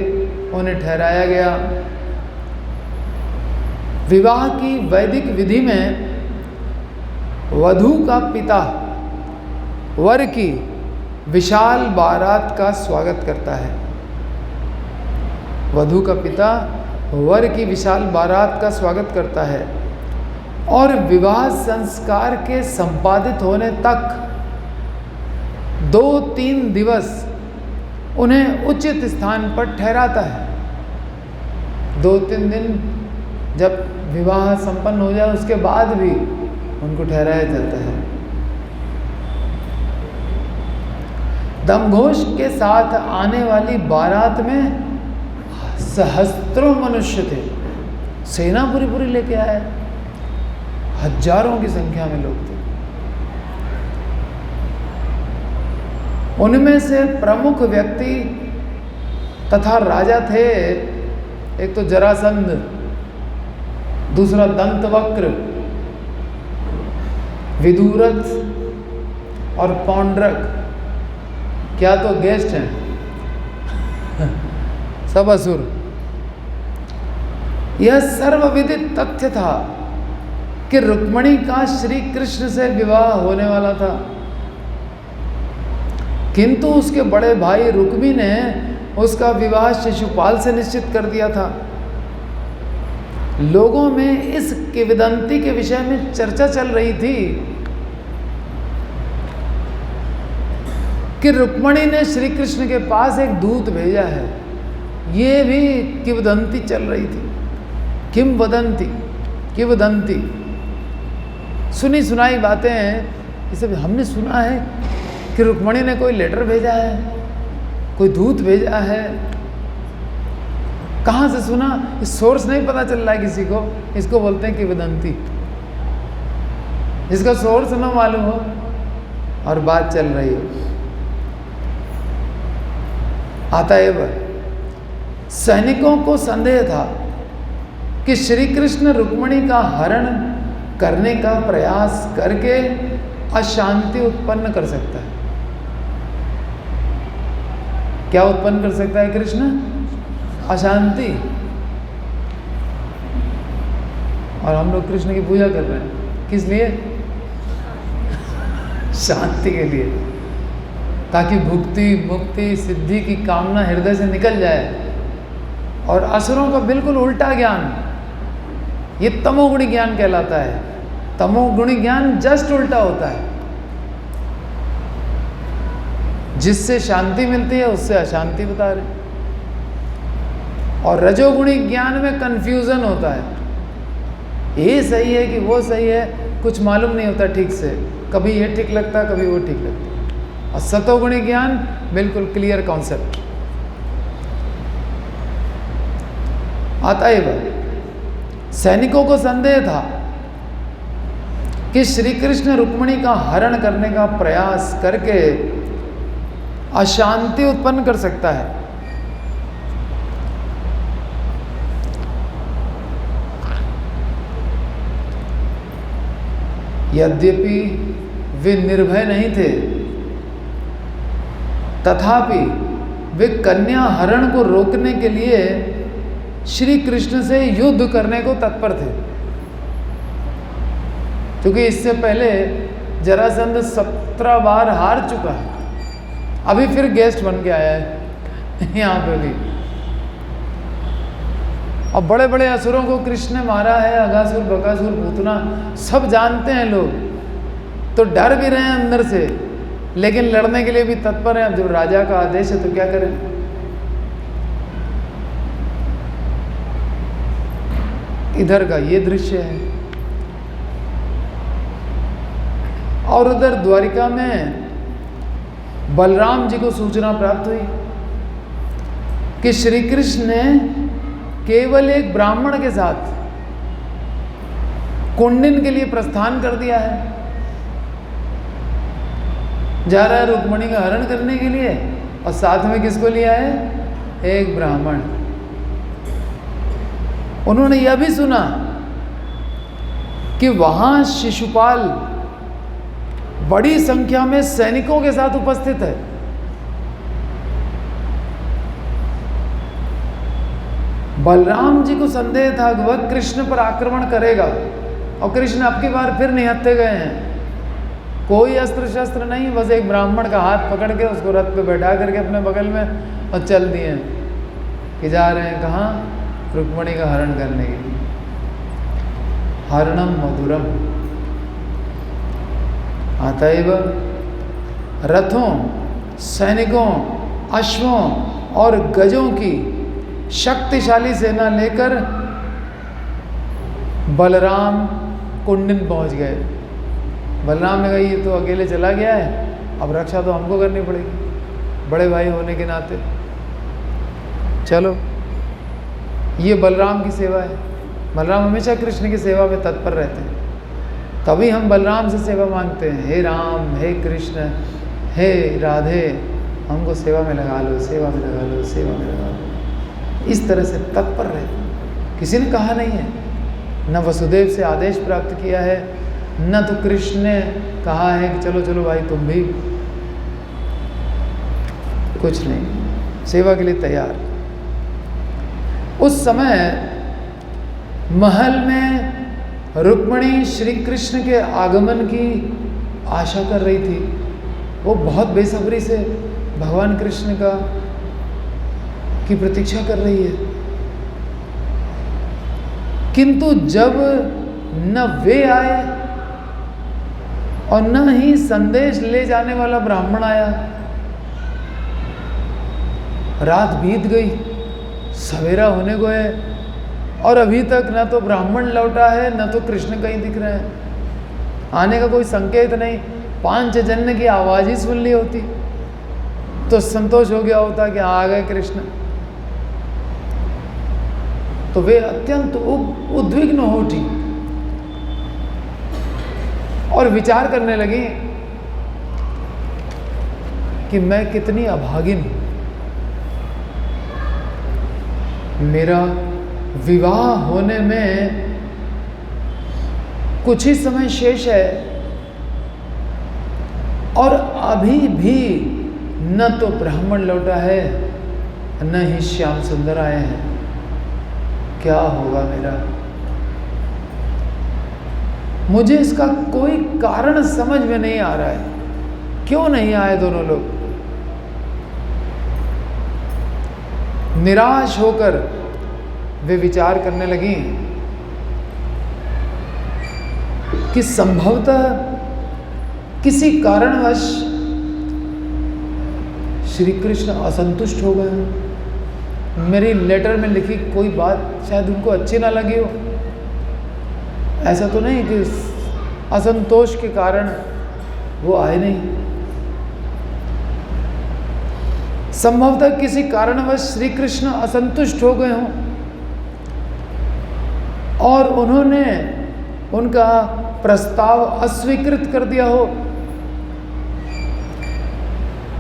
उन्हें ठहराया गया। विवाह की वैदिक विधि में वधू का पिता वर की विशाल बारात का स्वागत करता है। वधू का पिता वर की विशाल बारात का स्वागत करता है और विवाह संस्कार के संपादित होने तक 2-3 दिवस उन्हें उचित स्थान पर ठहराता है। 2-3 दिन जब विवाह संपन्न हो जाए उसके बाद भी उनको ठहराया जाता है। दमघोष के साथ आने वाली बारात में सहस्त्रों मनुष्य थे। सेना पूरी पूरी लेके आए, हजारों की संख्या में लोग थे। उनमें से प्रमुख व्यक्ति तथा राजा थे, एक तो जरासंध, दूसरा दंतवक्र, विदुरथ और पौंड्रक। क्या तो गेस्ट हैं, सब असुर। यह सर्वविदित तथ्य था कि रुक्मिणी का श्री कृष्ण से विवाह होने वाला था, किंतु उसके बड़े भाई रुक्मी ने उसका विवाह शिशुपाल से निश्चित कर दिया था। लोगों में इस किंवदंती के विषय में चर्चा चल रही थी कि रुक्मिणी ने श्री कृष्ण के पास एक दूत भेजा है। ये भी किंवदंती चल रही थी, किंवदंती, किंवदंती, सुनी सुनाई बातें हैं। ये सब हमने सुना है कि रुक्मिणी ने कोई लेटर भेजा है, कोई दूत भेजा है। कहाँ से सुना, इस सोर्स नहीं पता चल रहा है किसी को। इसको बोलते हैं किंवदंती। इसका सोर्स न मालूम हो और बात चल रही हो। अतएव सैनिकों को संदेह था कि श्री कृष्ण रुक्मिणी का हरण करने का प्रयास करके अशांति उत्पन्न कर सकता है। क्या उत्पन्न कर सकता है कृष्ण? अशांति। और हम लोग कृष्ण की पूजा कर रहे हैं, किस लिए? शांति के लिए, ताकि भुक्ति मुक्ति सिद्धि की कामना हृदय से निकल जाए। और असुरों का बिल्कुल उल्टा ज्ञान, ये तमोगुणी ज्ञान कहलाता है। तमोगुणी ज्ञान जस्ट उल्टा होता है, जिससे शांति मिलती है उससे अशांति बता रहे। और रजोगुणी ज्ञान में कंफ्यूजन होता है, ये सही है कि वो सही है, कुछ मालूम नहीं होता ठीक से, कभी ये ठीक लगता कभी वो ठीक लगता। और सतोगुणी ज्ञान बिल्कुल क्लियर कॉन्सेप्ट। अतएव सैनिकों को संदेह था कि श्री कृष्ण रुक्मिणी का हरण करने का प्रयास करके अशांति उत्पन्न कर सकता है। यद्यपि वे निर्भय नहीं थे, तथापि वे कन्या हरण को रोकने के लिए श्री कृष्ण से युद्ध करने को तत्पर थे, क्योंकि इससे पहले जरासंध 17 बार हार चुका है, अभी फिर गेस्ट बन के आया है यहाँ पे भी। और बड़े बड़े असुरों को कृष्ण ने मारा है, अगासुर, बकासुर, पूतना, सब जानते हैं लोग, तो डर भी रहे हैं अंदर से, लेकिन लड़ने के लिए भी तत्पर हैं। अब जब राजा का आदेश है तो क्या करें। इधर का ये दृश्य है। और उधर द्वारिका में बलराम जी को सूचना प्राप्त हुई कि श्री कृष्ण ने केवल एक ब्राह्मण के साथ कुंडिन के लिए प्रस्थान कर दिया है, जा रहा है रुक्मिणी का हरण करने के लिए, और साथ में किसको लिया है, एक ब्राह्मण। उन्होंने यह भी सुना कि वहां शिशुपाल बड़ी संख्या में सैनिकों के साथ उपस्थित है। बलराम जी को संदेह था कि वह कृष्ण पर आक्रमण करेगा, और कृष्ण अब की बार फिर निहत्थे गए हैं, कोई अस्त्र शस्त्र नहीं, बस एक ब्राह्मण का हाथ पकड़ के उसको रथ पे बैठा करके अपने बगल में और चल दिए कि जा रहे हैं कहाँ, रुक्मिणी का हरण करने के लिए। हरणम मधुरम। अतएव रथों, सैनिकों, अश्वों और गजों की शक्तिशाली सेना लेकर बलराम कुंडिन पहुंच गए। बलराम ने कहा ये तो अकेले चला गया है, अब रक्षा तो हमको करनी पड़ेगी, बड़े भाई होने के नाते। चलो, ये बलराम की सेवा है। बलराम हमेशा कृष्ण की सेवा में तत्पर रहते हैं, तभी हम बलराम से सेवा मांगते हैं, हे राम, हे कृष्ण, हे राधे, हमको सेवा में लगा लो, सेवा में लगा लो, सेवा में लगा लो। इस तरह से तत्पर रहते। किसी ने कहा नहीं है, न वसुदेव से आदेश प्राप्त किया है, न तो कृष्ण ने कहा है कि चलो चलो भाई तुम भी, कुछ नहीं, सेवा के लिए तैयार। उस समय महल में रुक्मिणी श्री कृष्ण के आगमन की आशा कर रही थी। वो बहुत बेसब्री से भगवान कृष्ण की प्रतीक्षा कर रही है, किंतु जब न वे आए और न ही संदेश ले जाने वाला ब्राह्मण आया, रात बीत गई, सवेरा होने को है, और अभी तक न तो ब्राह्मण लौटा है, न तो कृष्ण कहीं दिख रहे हैं। आने का कोई संकेत नहीं। पांचजन्य की आवाज़ ही सुन ली होती तो संतोष हो गया होता कि आ गए कृष्ण। तो वे अत्यंत उद्विग्न हो उठी और विचार करने लगी कि मैं कितनी अभागिन हूं, मेरा विवाह होने में कुछ ही समय शेष है और अभी भी न तो ब्राह्मण लौटा है न ही श्याम सुंदर आए हैं। क्या होगा मेरा? मुझे इसका कोई कारण समझ में नहीं आ रहा है, क्यों नहीं आए दोनों लोग। निराश होकर वे विचार करने लगी कि संभवतः किसी कारणवश श्री कृष्ण असंतुष्ट हो गए, मेरी लेटर में लिखी कोई बात शायद उनको अच्छी ना लगी हो। ऐसा तो नहीं कि असंतोष के कारण वो आए नहीं। संभवतः किसी कारणवश श्री कृष्ण असंतुष्ट हो गए हों और उन्होंने उनका प्रस्ताव अस्वीकृत कर दिया हो।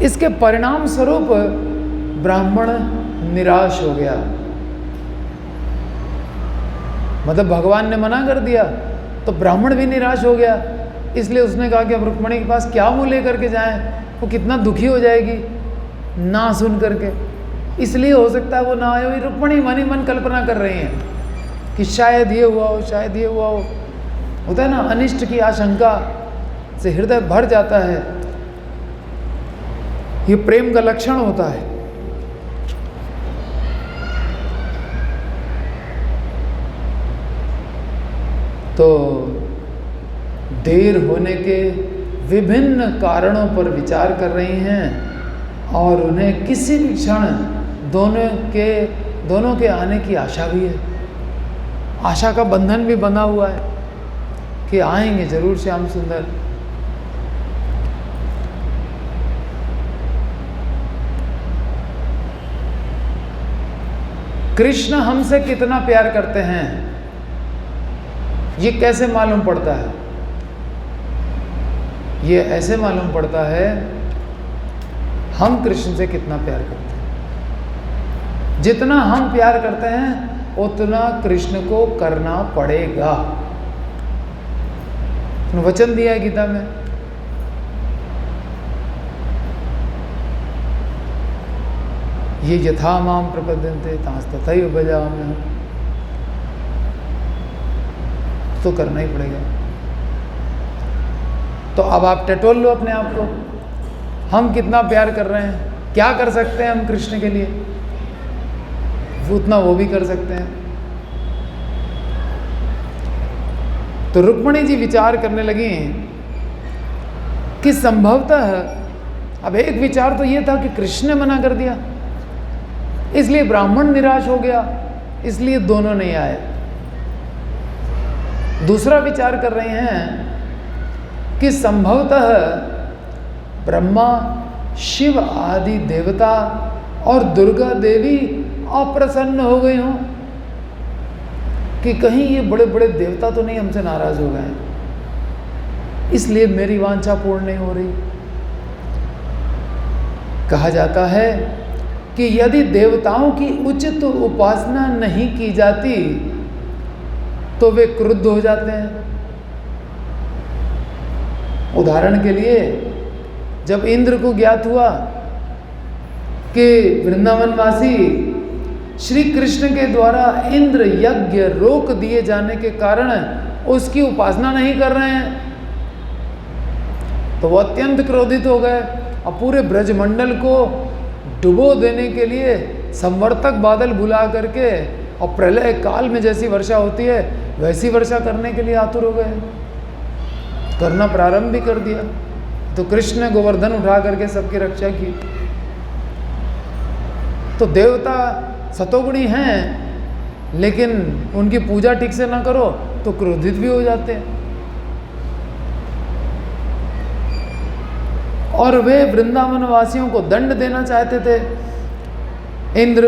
इसके परिणाम स्वरूप ब्राह्मण निराश हो गया। मतलब भगवान ने मना कर दिया तो ब्राह्मण भी निराश हो गया। इसलिए उसने कहा कि अब रुक्मिणी के पास क्या मुँह लेकर के जाएं, वो कितना दुखी हो जाएगी ना सुन करके। इसलिए हो सकता है वो ना आए हुई। रुक्मिणी मन ही मन कल्पना कर रही हैं कि शायद ये हुआ हो, शायद ये हुआ हो। होता है ना, अनिष्ट की आशंका से हृदय भर जाता है। ये प्रेम का लक्षण होता है। तो देर होने के विभिन्न कारणों पर विचार कर रही हैं और उन्हें किसी भी क्षण दोनों के आने की आशा भी है। आशा का बंधन भी बंधा हुआ है कि आएंगे जरूर श्याम सुंदर। कृष्ण हमसे कितना प्यार करते हैं ये कैसे मालूम पड़ता है? ये ऐसे मालूम पड़ता है हम कृष्ण से कितना प्यार करते हैं। जितना हम प्यार करते हैं उतना कृष्ण को करना पड़ेगा। वचन दिया है गीता में। ये यथा माम प्रपद्यन्ते तांस तथैव भजाम्यहम्। तो करना ही पड़ेगा। तो अब आप टटोल लो अपने आप को, हम कितना प्यार कर रहे हैं, क्या कर सकते हैं हम कृष्ण के लिए, उतना वो भी कर सकते हैं। तो रुक्मिणी जी विचार करने लगी कि संभवतः, अब एक विचार तो ये था कि कृष्ण ने मना कर दिया इसलिए ब्राह्मण निराश हो गया, इसलिए दोनों नहीं आए। दूसरा विचार कर रहे हैं कि संभवतः ब्रह्मा, शिव आदि देवता और दुर्गा देवी अप्रसन्न हो गए हों कि कहीं ये बड़े बड़े देवता तो नहीं हमसे नाराज हो गए, इसलिए मेरी वांछा पूर्ण नहीं हो रही। कहा जाता है कि यदि देवताओं की उचित उपासना नहीं की जाती तो वे क्रुद्ध हो जाते हैं। उदाहरण के लिए, जब इंद्र को ज्ञात हुआ कि वृंदावनवासी श्री कृष्ण के द्वारा इंद्र यज्ञ रोक दिए जाने के कारण उसकी उपासना नहीं कर रहे हैं, तो वो अत्यंत क्रोधित हो गए और पूरे ब्रजमंडल को डुबो देने के लिए संवर्तक बादल बुला करके और प्रलय काल में जैसी वर्षा होती है वैसी वर्षा करने के लिए आतुर हो गए, करना प्रारंभ भी कर दिया। तो कृष्ण ने गोवर्धन उठा करके सबकी रक्षा की। तो देवता सतोगुणी हैं, लेकिन उनकी पूजा ठीक से ना करो तो क्रोधित भी हो जाते हैं। और वे वृंदावन वासियों को दंड देना चाहते थे इंद्र।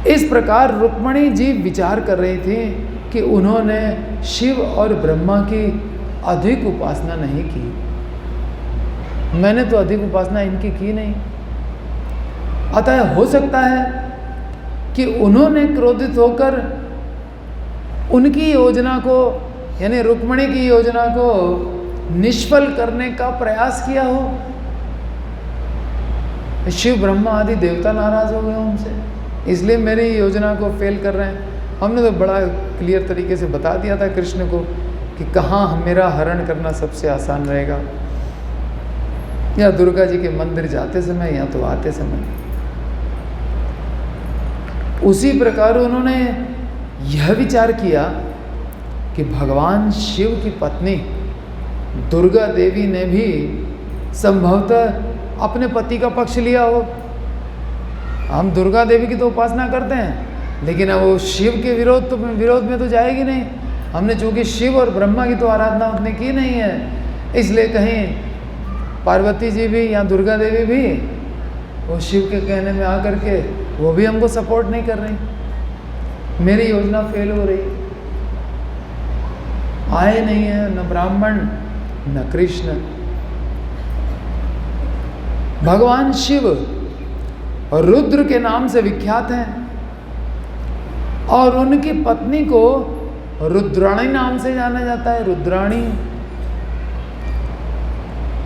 इस प्रकार रुक्मिणी जी विचार कर रही थी कि उन्होंने शिव और ब्रह्मा की अधिक उपासना नहीं की। मैंने तो अधिक उपासना इनकी की नहीं, अतः हो सकता है कि उन्होंने क्रोधित होकर उनकी योजना को, यानी रुक्मिणी की योजना को निष्फल करने का प्रयास किया हो। शिव ब्रह्मा आदि देवता नाराज हो गए उनसे, इसलिए मेरी योजना को फेल कर रहे हैं। हमने तो बड़ा क्लियर तरीके से बता दिया था कृष्ण को कि कहाँ मेरा हरण करना सबसे आसान रहेगा, या दुर्गा जी के मंदिर जाते समय या तो आते समय। उसी प्रकार उन्होंने यह विचार किया कि भगवान शिव की पत्नी दुर्गा देवी ने भी संभवतः अपने पति का पक्ष लिया हो हम दुर्गा देवी की तो उपासना करते हैं, लेकिन अब वो शिव के विरोध में तो जाएगी नहीं। हमने चूंकि शिव और ब्रह्मा की तो आराधना उतने की नहीं है, इसलिए कहीं पार्वती जी भी या दुर्गा देवी भी वो शिव के कहने में आकर के वो भी हमको सपोर्ट नहीं कर रही। मेरी योजना फेल हो रही, आए नहीं है न ब्राह्मण न कृष्ण। भगवान शिव और रुद्र के नाम से विख्यात हैं और उनकी पत्नी को रुद्राणी नाम से जाना जाता है।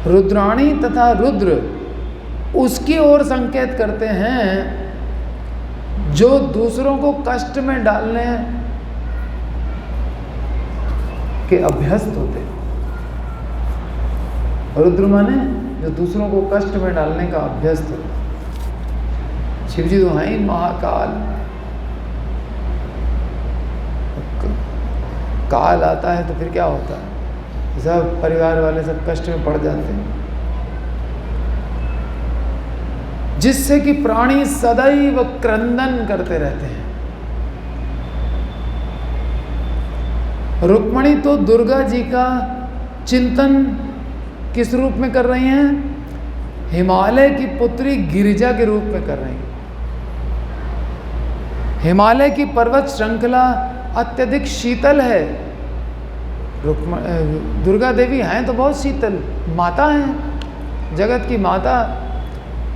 रुद्राणी तथा रुद्र उसकी ओर संकेत करते हैं जो दूसरों को कष्ट में डालने के अभ्यस्त होते। रुद्र माने जो दूसरों को कष्ट में डालने का अभ्यस्त हो। शिव जी तो हैं ही महाकाल। काल आता है तो फिर क्या होता है, सब परिवार वाले सब कष्ट में पड़ जाते हैं, जिससे कि प्राणी सदैव क्रंदन करते रहते हैं। रुक्मणी तो दुर्गा जी का चिंतन किस रूप में कर रही हैं? हिमालय की पुत्री गिरिजा के रूप में कर रही हैं। हिमालय की पर्वत श्रृंखला अत्यधिक शीतल है। दुर्गा देवी हैं तो बहुत शीतल, माता हैं, जगत की माता।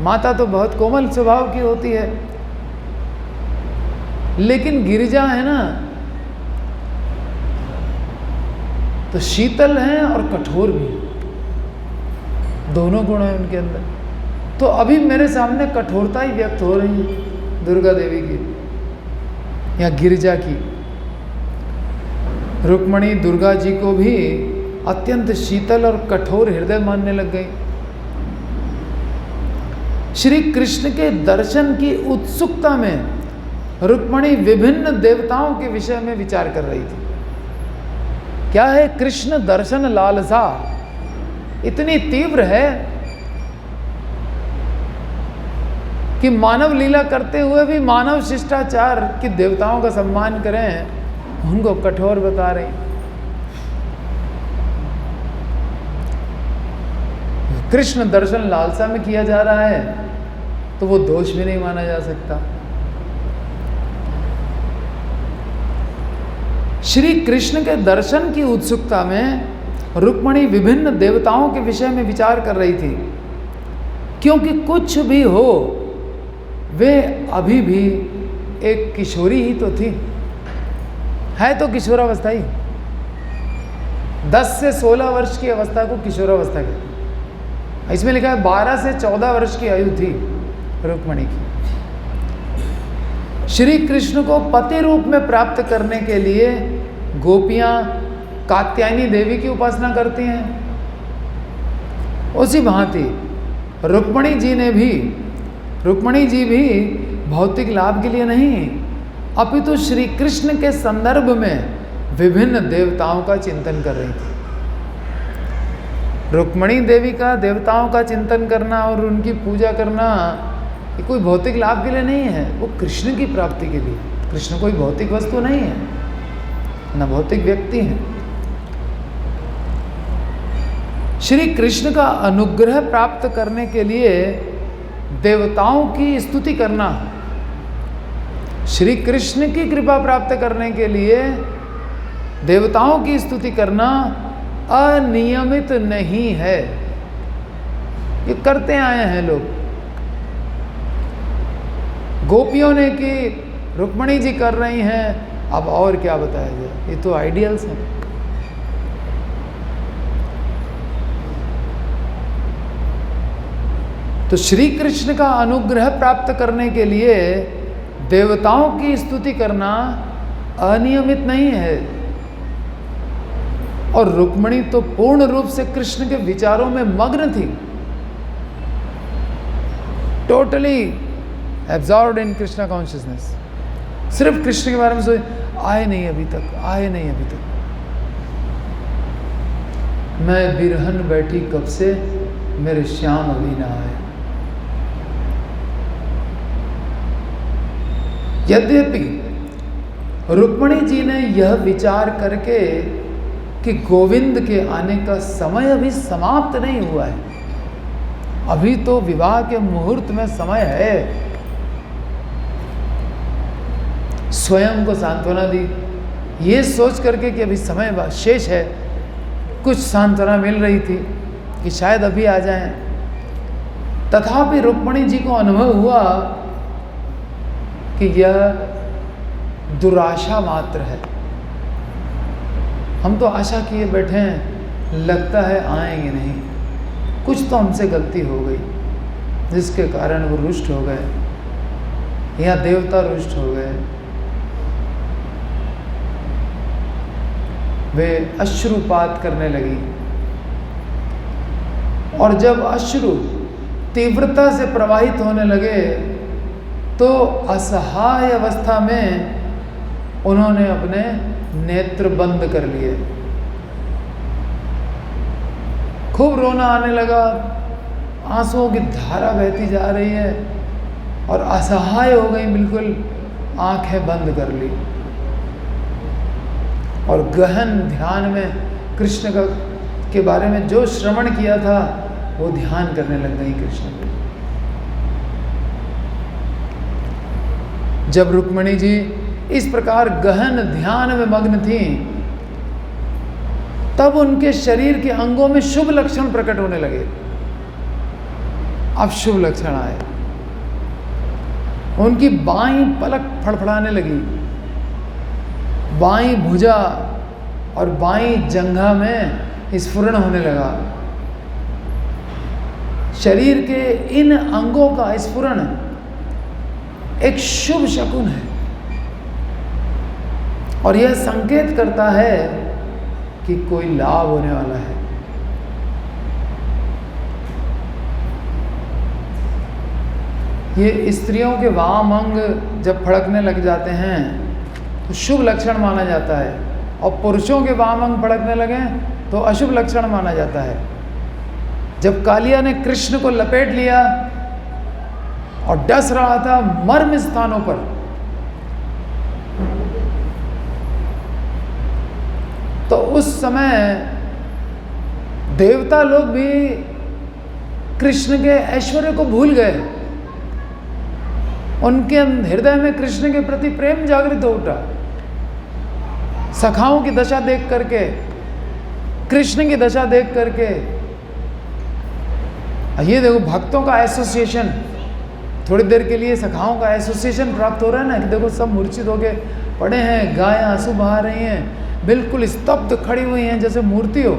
माता तो बहुत कोमल स्वभाव की होती है, लेकिन गिरिजा है ना तो शीतल हैं और कठोर भी हैं, दोनों गुण हैं उनके अंदर। तो अभी मेरे सामने कठोरता ही व्यक्त हो रही है दुर्गा देवी की या गिरिजा की। रुक्मणी दुर्गा जी को भी अत्यंत शीतल और कठोर हृदय मानने लग गई। श्री कृष्ण के दर्शन की उत्सुकता में रुक्मणी विभिन्न देवताओं के विषय में विचार कर रही थी। क्या है? कृष्ण दर्शन लालसा इतनी तीव्र है कि मानव लीला करते हुए भी मानव शिष्टाचार की देवताओं का सम्मान करें, उनको कठोर बता रहे। कृष्ण दर्शन लालसा में किया जा रहा है तो वो दोष भी नहीं माना जा सकता। श्री कृष्ण के दर्शन की उत्सुकता में रुक्मणी विभिन्न देवताओं के विषय में विचार कर रही थी, क्योंकि कुछ भी हो वे अभी भी एक किशोरी ही तो थी, है तो किशोरावस्था ही। 10 से 16 वर्ष की अवस्था को किशोरावस्था कहते हैं। इसमें लिखा है 12 से 14 वर्ष की आयु थी रुक्मणी की। श्री कृष्ण को पति रूप में प्राप्त करने के लिए गोपियां कात्यायनी देवी की उपासना करती हैं। उसी भांति रुक्मणी जी भी भौतिक लाभ के लिए नहीं, अपितु श्री कृष्ण के संदर्भ में विभिन्न देवताओं का चिंतन कर रही थी। रुक्मणी देवी का देवताओं का चिंतन करना और उनकी पूजा करना ये कोई भौतिक लाभ के लिए नहीं है, वो कृष्ण की प्राप्ति के लिए। कृष्ण कोई भौतिक वस्तु नहीं है, न भौतिक व्यक्ति है। श्री कृष्ण का अनुग्रह प्राप्त करने के लिए देवताओं की स्तुति करना, श्री कृष्ण की कृपा प्राप्त करने के लिए देवताओं की स्तुति करना अनियमित नहीं है। ये करते आए हैं लोग। गोपियों ने की, रुक्मणी जी कर रही हैं, अब और क्या बताया जाए, ये तो आइडियल्स हैं। तो श्री कृष्ण का अनुग्रह प्राप्त करने के लिए देवताओं की स्तुति करना अनियमित नहीं है। और रुक्मणी तो पूर्ण रूप से कृष्ण के विचारों में मग्न थी, टोटली एब्जॉर्ब्ड इन कृष्णा कॉन्शियसनेस। सिर्फ कृष्ण के बारे में सोच, आए नहीं अभी तक। मैं बिरहन बैठी कब से, मेरे श्याम अभी ना आए। यद्यपि रुक्मिणी जी ने यह विचार करके कि गोविंद के आने का समय अभी समाप्त नहीं हुआ है, अभी तो विवाह के मुहूर्त में समय है, स्वयं को सांत्वना दी। ये सोच करके कि अभी समय शेष है, कुछ सांत्वना मिल रही थी कि शायद अभी आ जाएं। तथापि रुक्मिणी जी को अनुभव हुआ कि यह दुराशा मात्र है। हम तो आशा किए बैठे हैं, लगता है आएंगे नहीं, कुछ तो हमसे गलती हो गई जिसके कारण वो रुष्ट हो गए या देवता रुष्ट हो गए। वे अश्रुपात करने लगी और जब अश्रु तीव्रता से प्रवाहित होने लगे तो असहाय अवस्था में उन्होंने अपने नेत्र बंद कर लिए। खूब रोना आने लगा, आंसुओं की धारा बहती जा रही है और असहाय हो गई, बिल्कुल आंखें बंद कर ली और गहन ध्यान में कृष्ण के बारे में जो श्रवण किया था वो ध्यान करने लग गई कृष्ण पे। जब रुक्मिणी जी इस प्रकार गहन ध्यान में मग्न थी तब उनके शरीर के अंगों में शुभ लक्षण प्रकट होने लगे। अब शुभ लक्षण आए, उनकी बाईं पलक फड़फड़ाने लगी, बाईं भुजा और बाईं जंघा में स्फुरण होने लगा। शरीर के इन अंगों का स्फुरण एक शुभ शकुन है और यह संकेत करता है कि कोई लाभ होने वाला है। ये स्त्रियों के वाम अंग जब फड़कने लग जाते हैं तो शुभ लक्षण माना जाता है और पुरुषों के वाम अंग फड़कने लगे तो अशुभ लक्षण माना जाता है। जब कालिया ने कृष्ण को लपेट लिया और डस रहा था मर्म स्थानों पर, तो उस समय देवता लोग भी कृष्ण के ऐश्वर्य को भूल गए। उनके हृदय में कृष्ण के प्रति प्रेम जागृत हो उठा। सखाओं की दशा देख करके, कृष्ण की दशा देख करके, ये देखो भक्तों का एसोसिएशन, थोड़ी देर के लिए सखाओं का एसोसिएशन प्राप्त हो रहा है ना, कि देखो सब मूर्छित होके पड़े हैं, गायें आंसू बहा रही हैं, बिल्कुल स्तब्ध खड़ी हुई हैं जैसे मूर्ति हो।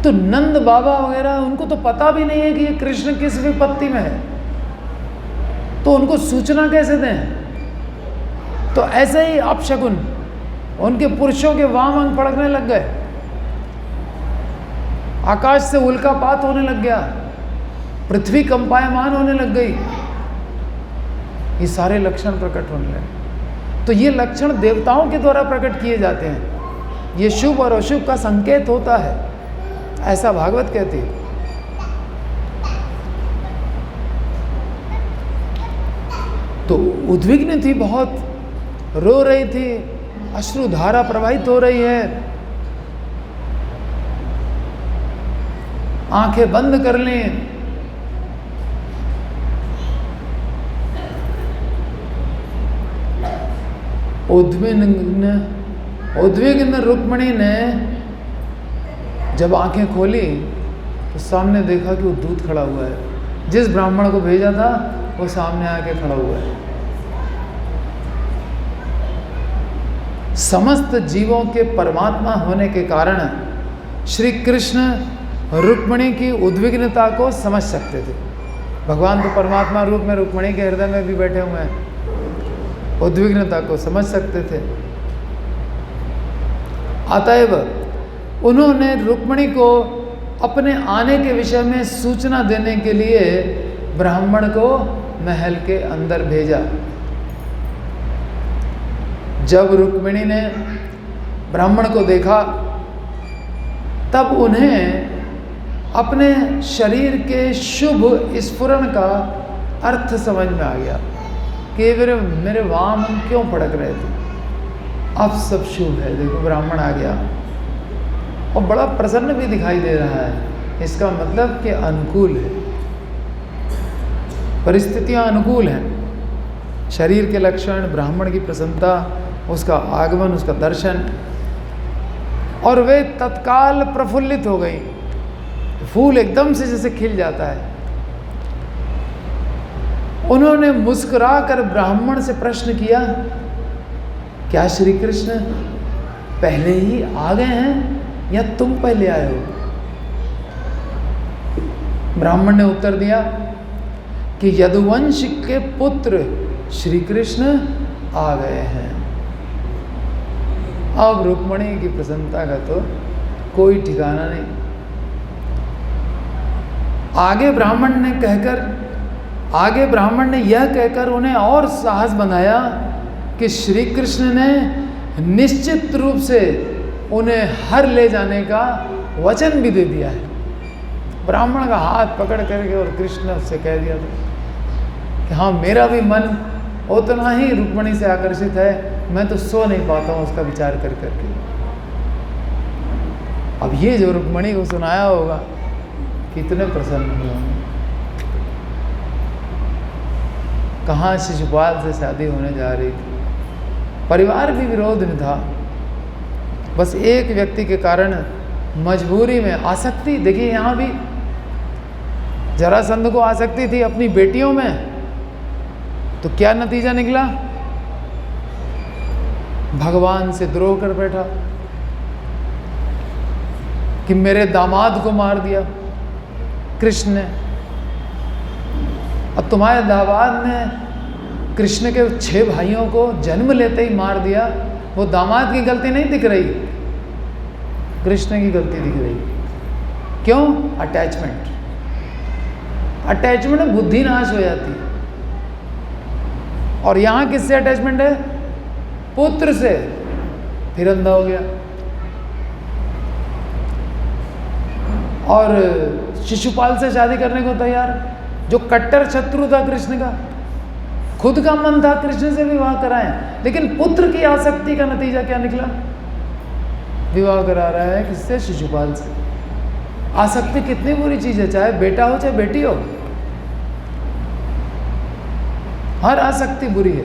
तो नंद बाबा वगैरह उनको तो पता भी नहीं है कि ये कृष्ण किस विपत्ति में है, तो उनको सूचना कैसे दें। तो ऐसे ही अपशकुन उनके पुरुषों के वाम अंग फड़कने लग गए, आकाश से उल्कापात होने लग गया, पृथ्वी कंपायमान होने लग गई। ये सारे लक्षण प्रकट होने लगे। तो ये लक्षण देवताओं के द्वारा प्रकट किए जाते हैं, ये शुभ और अशुभ का संकेत होता है, ऐसा भागवत कहती है। तो उद्विग्न थी, बहुत रो रही थी, अश्रुधारा प्रवाहित हो रही है, आंखें बंद कर लें। उद्विग्न रुक्मिणी ने जब आंखें खोली तो सामने देखा कि वो दूत खड़ा हुआ है, जिस ब्राह्मण को भेजा था वो सामने आके खड़ा हुआ है। समस्त जीवों के परमात्मा होने के कारण श्री कृष्ण रुक्मिणी की उद्विग्नता को समझ सकते थे। भगवान तो परमात्मा रूप में रुक्मिणी के हृदय में भी बैठे हुए हैं, उद्विग्नता को समझ सकते थे। अतएव उन्होंने रुक्मिणी को अपने आने के विषय में सूचना देने के लिए ब्राह्मण को महल के अंदर भेजा। जब रुक्मिणी ने ब्राह्मण को देखा तब उन्हें अपने शरीर के शुभ स्फुरण का अर्थ समझ में आ गया। कि मेरे वामन क्यों भड़क रहे थे, अब सब शुभ है। देखो ब्राह्मण आ गया और बड़ा प्रसन्न भी दिखाई दे रहा है, इसका मतलब कि अनुकूल है, परिस्थितियां अनुकूल हैं। शरीर के लक्षण, ब्राह्मण की प्रसन्नता, उसका आगमन, उसका दर्शन, और वे तत्काल प्रफुल्लित हो गई। फूल एकदम से जैसे खिल जाता है। उन्होंने मुस्कुरा कर ब्राह्मण से प्रश्न किया, क्या श्री कृष्ण पहले ही आ गए हैं या तुम पहले आए हो? ब्राह्मण ने उत्तर दिया कि यदुवंश के पुत्र श्री कृष्ण आ गए हैं। अब रुक्मणी की प्रसन्नता का तो कोई ठिकाना नहीं। आगे ब्राह्मण ने यह कहकर उन्हें और साहस बनाया कि श्री कृष्ण ने निश्चित रूप से उन्हें हर ले जाने का वचन भी दे दिया है। ब्राह्मण का हाथ पकड़ करके और कृष्ण से कह दिया था कि हाँ, मेरा भी मन उतना ही रुक्मणी से आकर्षित है, मैं तो सो नहीं पाता हूँ उसका विचार कर करके। अब ये जो रुक्मणी को सुनाया होगा, कितने प्रसन्न हुए होंगे। कहाँ शिशुपाल से शादी होने जा रही थी, परिवार भी विरोध में था, बस एक व्यक्ति के कारण मजबूरी में आसक्ति। देखिए यहाँ भी जरासंध को आसक्ति थी अपनी बेटियों में, तो क्या नतीजा निकला? भगवान से द्रोह कर बैठा कि मेरे दामाद को मार दिया कृष्ण ने। अब तुम्हारे दामाद ने कृष्ण के 6 भाइयों को जन्म लेते ही मार दिया, वो दामाद की गलती नहीं दिख रही, कृष्ण की गलती दिख रही। क्यों? अटैचमेंट में बुद्धि नाश हो जाती है। और यहाँ किससे अटैचमेंट है? पुत्र से, फिर अंधा हो गया। और शिशुपाल से शादी करने को तैयार, जो कट्टर शत्रु था कृष्ण का। खुद का मन था कृष्ण से विवाह कराएं, लेकिन पुत्र की आसक्ति का नतीजा क्या निकला? विवाह करा रहा है किससे? शिशुपाल से। आसक्ति कितनी बुरी चीज है, चाहे बेटा हो चाहे बेटी हो, हर आसक्ति बुरी है।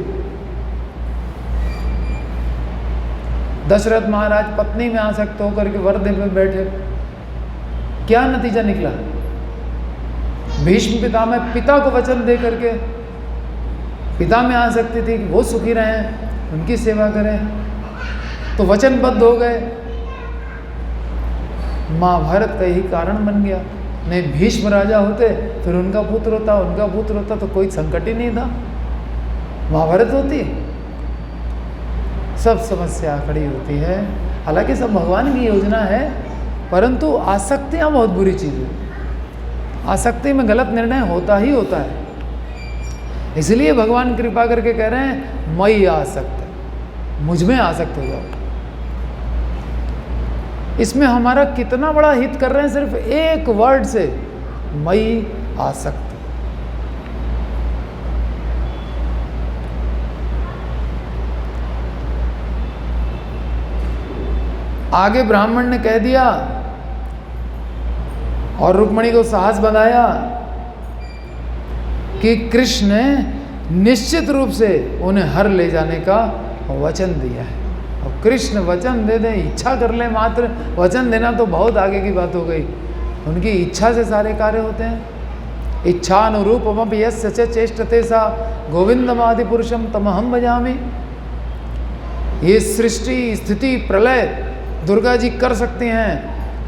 दशरथ महाराज पत्नी में आसक्त होकर के वरदे में बैठे, क्या नतीजा निकला? भीष्म पितामह पिता को वचन दे करके, पिता में आसक्ति थी कि वो सुखी रहें, उनकी सेवा करें, तो वचनबद्ध हो गए। महाभारत का यही कारण बन गया। नहीं भीष्म राजा होते, फिर उनका पुत्र होता तो कोई संकट ही नहीं था, महाभारत होती। सब समस्या खड़ी होती है। हालांकि सब भगवान की योजना है, परंतु आसक्तियाँ बहुत बुरी चीज़ है। आसक्ति में गलत निर्णय होता ही होता है। इसलिए भगवान कृपा करके कह रहे हैं मई आसक्त, मुझ में आसक्त हो जाओ। इसमें हमारा कितना बड़ा हित कर रहे हैं सिर्फ एक वर्ड से, मई आसक्त। आगे ब्राह्मण ने कह दिया और रुक्मणी को साहस बनाया कि कृष्ण ने निश्चित रूप से उन्हें हर ले जाने का वचन दिया है। और कृष्ण वचन दे दें, इच्छा कर ले मात्र, वचन देना तो बहुत आगे की बात हो गई। उनकी इच्छा से सारे कार्य होते हैं। इच्छानुरूपम यस्य च चेष्टते सा गोविंदमादि पुरुषम तमहम भजामि। ये सृष्टि स्थिति प्रलय दुर्गा जी कर सकती हैं,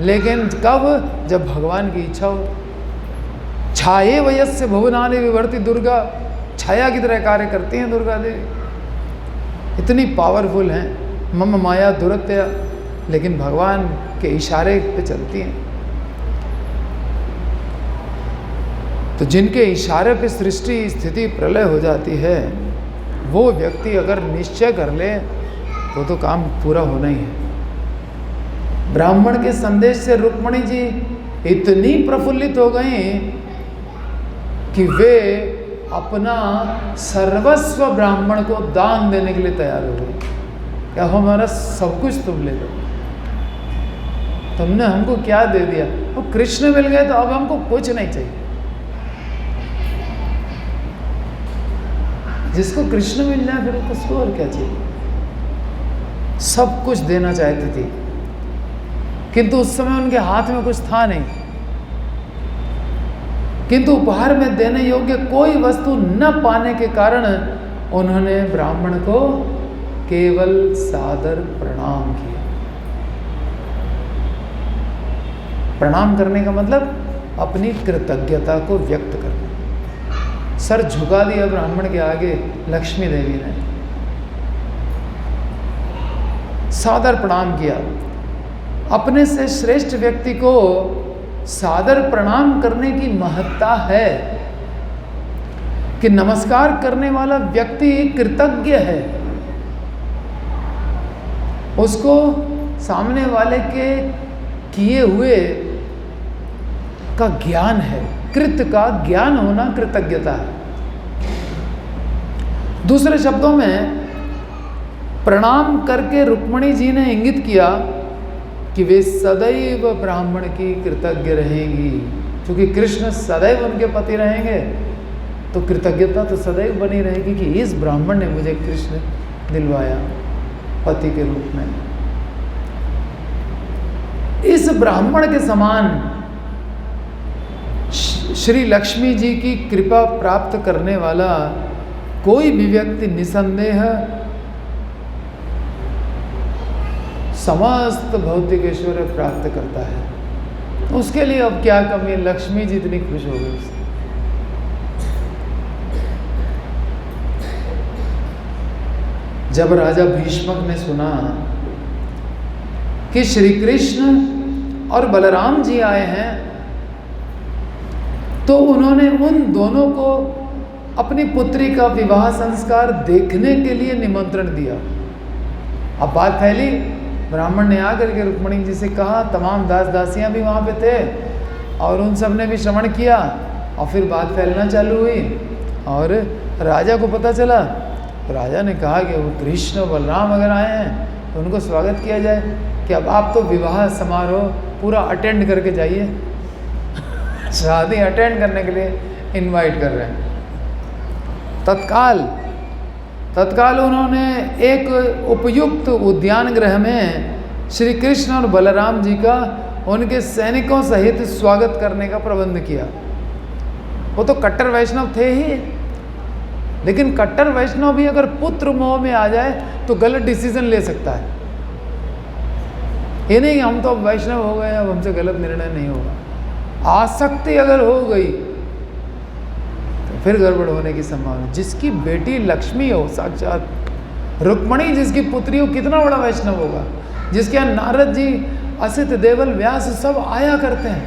लेकिन कब? जब भगवान की इच्छा हो। छाये वयस्य भुवनानि विवर्ति दुर्गा, छाया की तरह कार्य करती हैं दुर्गा देवी, इतनी पावरफुल हैं। मम माया दुरत्या, लेकिन भगवान के इशारे पे चलती हैं। तो जिनके इशारे पे सृष्टि स्थिति प्रलय हो जाती है, वो व्यक्ति अगर निश्चय कर ले तो काम पूरा होना ही है। ब्राह्मण के संदेश से रुक्मणी जी इतनी प्रफुल्लित हो गई कि वे अपना सर्वस्व ब्राह्मण को दान देने के लिए तैयार हो गए। क्या हमारा सब कुछ तुम ले लो, तुमने हमको क्या दे दिया, वो कृष्ण मिल गए तो अब हमको कुछ नहीं चाहिए। जिसको कृष्ण मिल जाए फिर उसको और क्या चाहिए, सब कुछ देना चाहती थी, किंतु उस समय उनके हाथ में कुछ था नहीं। किंतु उपहार में देने योग्य कोई वस्तु न पाने के कारण उन्होंने ब्राह्मण को केवल सादर प्रणाम किया। प्रणाम करने का मतलब अपनी कृतज्ञता को व्यक्त करना। सर झुका दिया ब्राह्मण के आगे लक्ष्मी देवी ने, सादर प्रणाम किया। अपने से श्रेष्ठ व्यक्ति को सादर प्रणाम करने की महत्ता है कि नमस्कार करने वाला व्यक्ति कृतज्ञ है, उसको सामने वाले के किए हुए का ज्ञान है। कृत का ज्ञान होना कृतज्ञता है। दूसरे शब्दों में प्रणाम करके रुक्मिणी जी ने इंगित किया कि वे सदैव ब्राह्मण की कृतज्ञ रहेंगी। क्योंकि कृष्ण सदैव उनके पति रहेंगे तो कृतज्ञता तो सदैव बनी रहेगी कि इस ब्राह्मण ने मुझे कृष्ण दिलवाया पति के रूप में। इस ब्राह्मण के समान श्री लक्ष्मी जी की कृपा प्राप्त करने वाला कोई भी व्यक्ति निसंदेह समस्त भौतिक ऐश्वर्य प्राप्त करता है। उसके लिए अब क्या कमी है, लक्ष्मी जी इतनी खुश हो गई उससे। जब राजा भीष्मक ने सुना कि श्री कृष्ण और बलराम जी आए हैं तो उन्होंने उन दोनों को अपनी पुत्री का विवाह संस्कार देखने के लिए निमंत्रण दिया। अब बात फैली, ब्राह्मण ने आकर के रुक्मिणी जी से कहा, तमाम दास दासियां भी वहाँ पे थे और उन सब ने भी श्रवण किया और फिर बात फैलना चालू हुई और राजा को पता चला। तो राजा ने कहा कि वो कृष्ण बलराम अगर आए हैं तो उनको स्वागत किया जाए कि अब आप तो विवाह समारोह पूरा अटेंड करके जाइए। शादी अटेंड करने के लिए इनवाइट कर रहे हैं। तत्काल उन्होंने एक उपयुक्त उद्यान गृह में श्री कृष्ण और बलराम जी का उनके सैनिकों सहित स्वागत करने का प्रबंध किया। वो तो कट्टर वैष्णव थे ही, लेकिन कट्टर वैष्णव भी अगर पुत्र मोह में आ जाए तो गलत डिसीजन ले सकता है। ये नहीं हम तो अब वैष्णव हो गए, अब हमसे गलत निर्णय नहीं होगा। आसक्ति अगर हो गई तो फिर गड़बड़ होने की संभावना। जिसकी बेटी लक्ष्मी हो, साक्षात रुक्मिणी जिसकी पुत्री हो, कितना बड़ा वैष्णव होगा। जिसके यहाँ नारद जी, असित, देवल, व्यास सब आया करते हैं,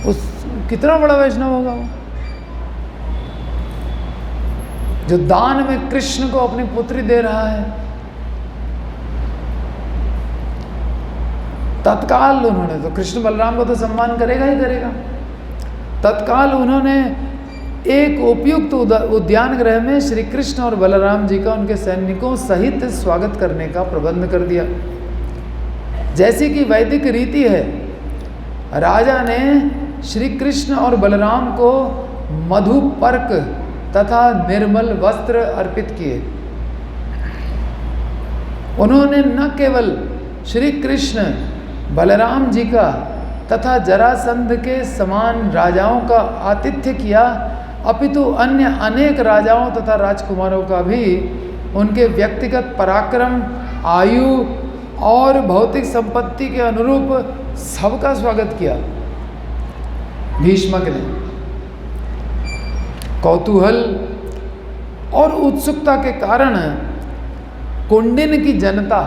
उस कितना बड़ा वैष्णव होगा वो, जो दान में कृष्ण को अपनी पुत्री दे रहा है। तत्काल उन्होंने तो कृष्ण बलराम को तो सम्मान करेगा ही करेगा। तत्काल उन्होंने एक उपयुक्त उद्यान गृह में श्री कृष्ण और बलराम जी का उनके सैनिकों सहित स्वागत करने का प्रबंध कर दिया। जैसी कि वैदिक रीति है, राजा ने श्री कृष्ण और बलराम को मधुपर्क तथा निर्मल वस्त्र अर्पित किए। उन्होंने न केवल श्री कृष्ण बलराम जी का तथा जरासंध के समान राजाओं का आतिथ्य किया, अपितु अन्य अनेक राजाओं तथा राजकुमारों का भी उनके व्यक्तिगत पराक्रम, आयु और भौतिक संपत्ति के अनुरूप सबका स्वागत किया। भीष्मक ने कौतूहल और उत्सुकता के कारण कुंडिन की जनता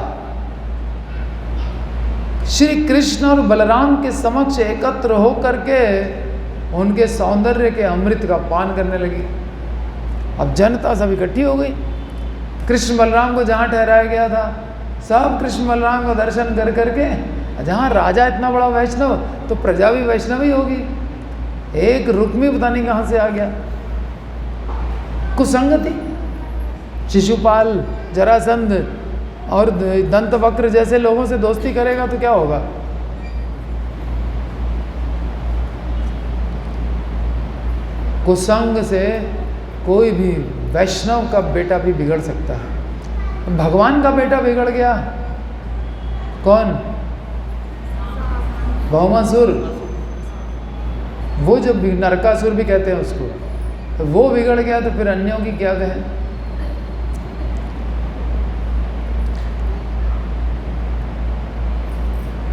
श्री कृष्ण और बलराम के समक्ष एकत्र होकर के उनके सौंदर्य के अमृत का पान करने लगी। अब जनता सब इकट्ठी हो गई। कृष्ण बलराम को जहाँ ठहराया गया था, सब कृष्ण बलराम का दर्शन कर करके, जहाँ राजा इतना बड़ा वैष्णव तो प्रजा भी वैष्णव ही होगी। एक रुक्मी पता नहीं कहाँ से आ गया। कुसंगति, शिशुपाल, जरासंध और दंतवक्र जैसे लोगों से दोस्ती करेगा तो क्या होगा? कुसंग से कोई भी वैष्णव का बेटा भी बिगड़ सकता है। भगवान का बेटा बिगड़ गया, कौन? भौमासुर, वो जो नरकासुर भी कहते हैं उसको, तो वो बिगड़ गया तो फिर अन्यों की क्या कहें।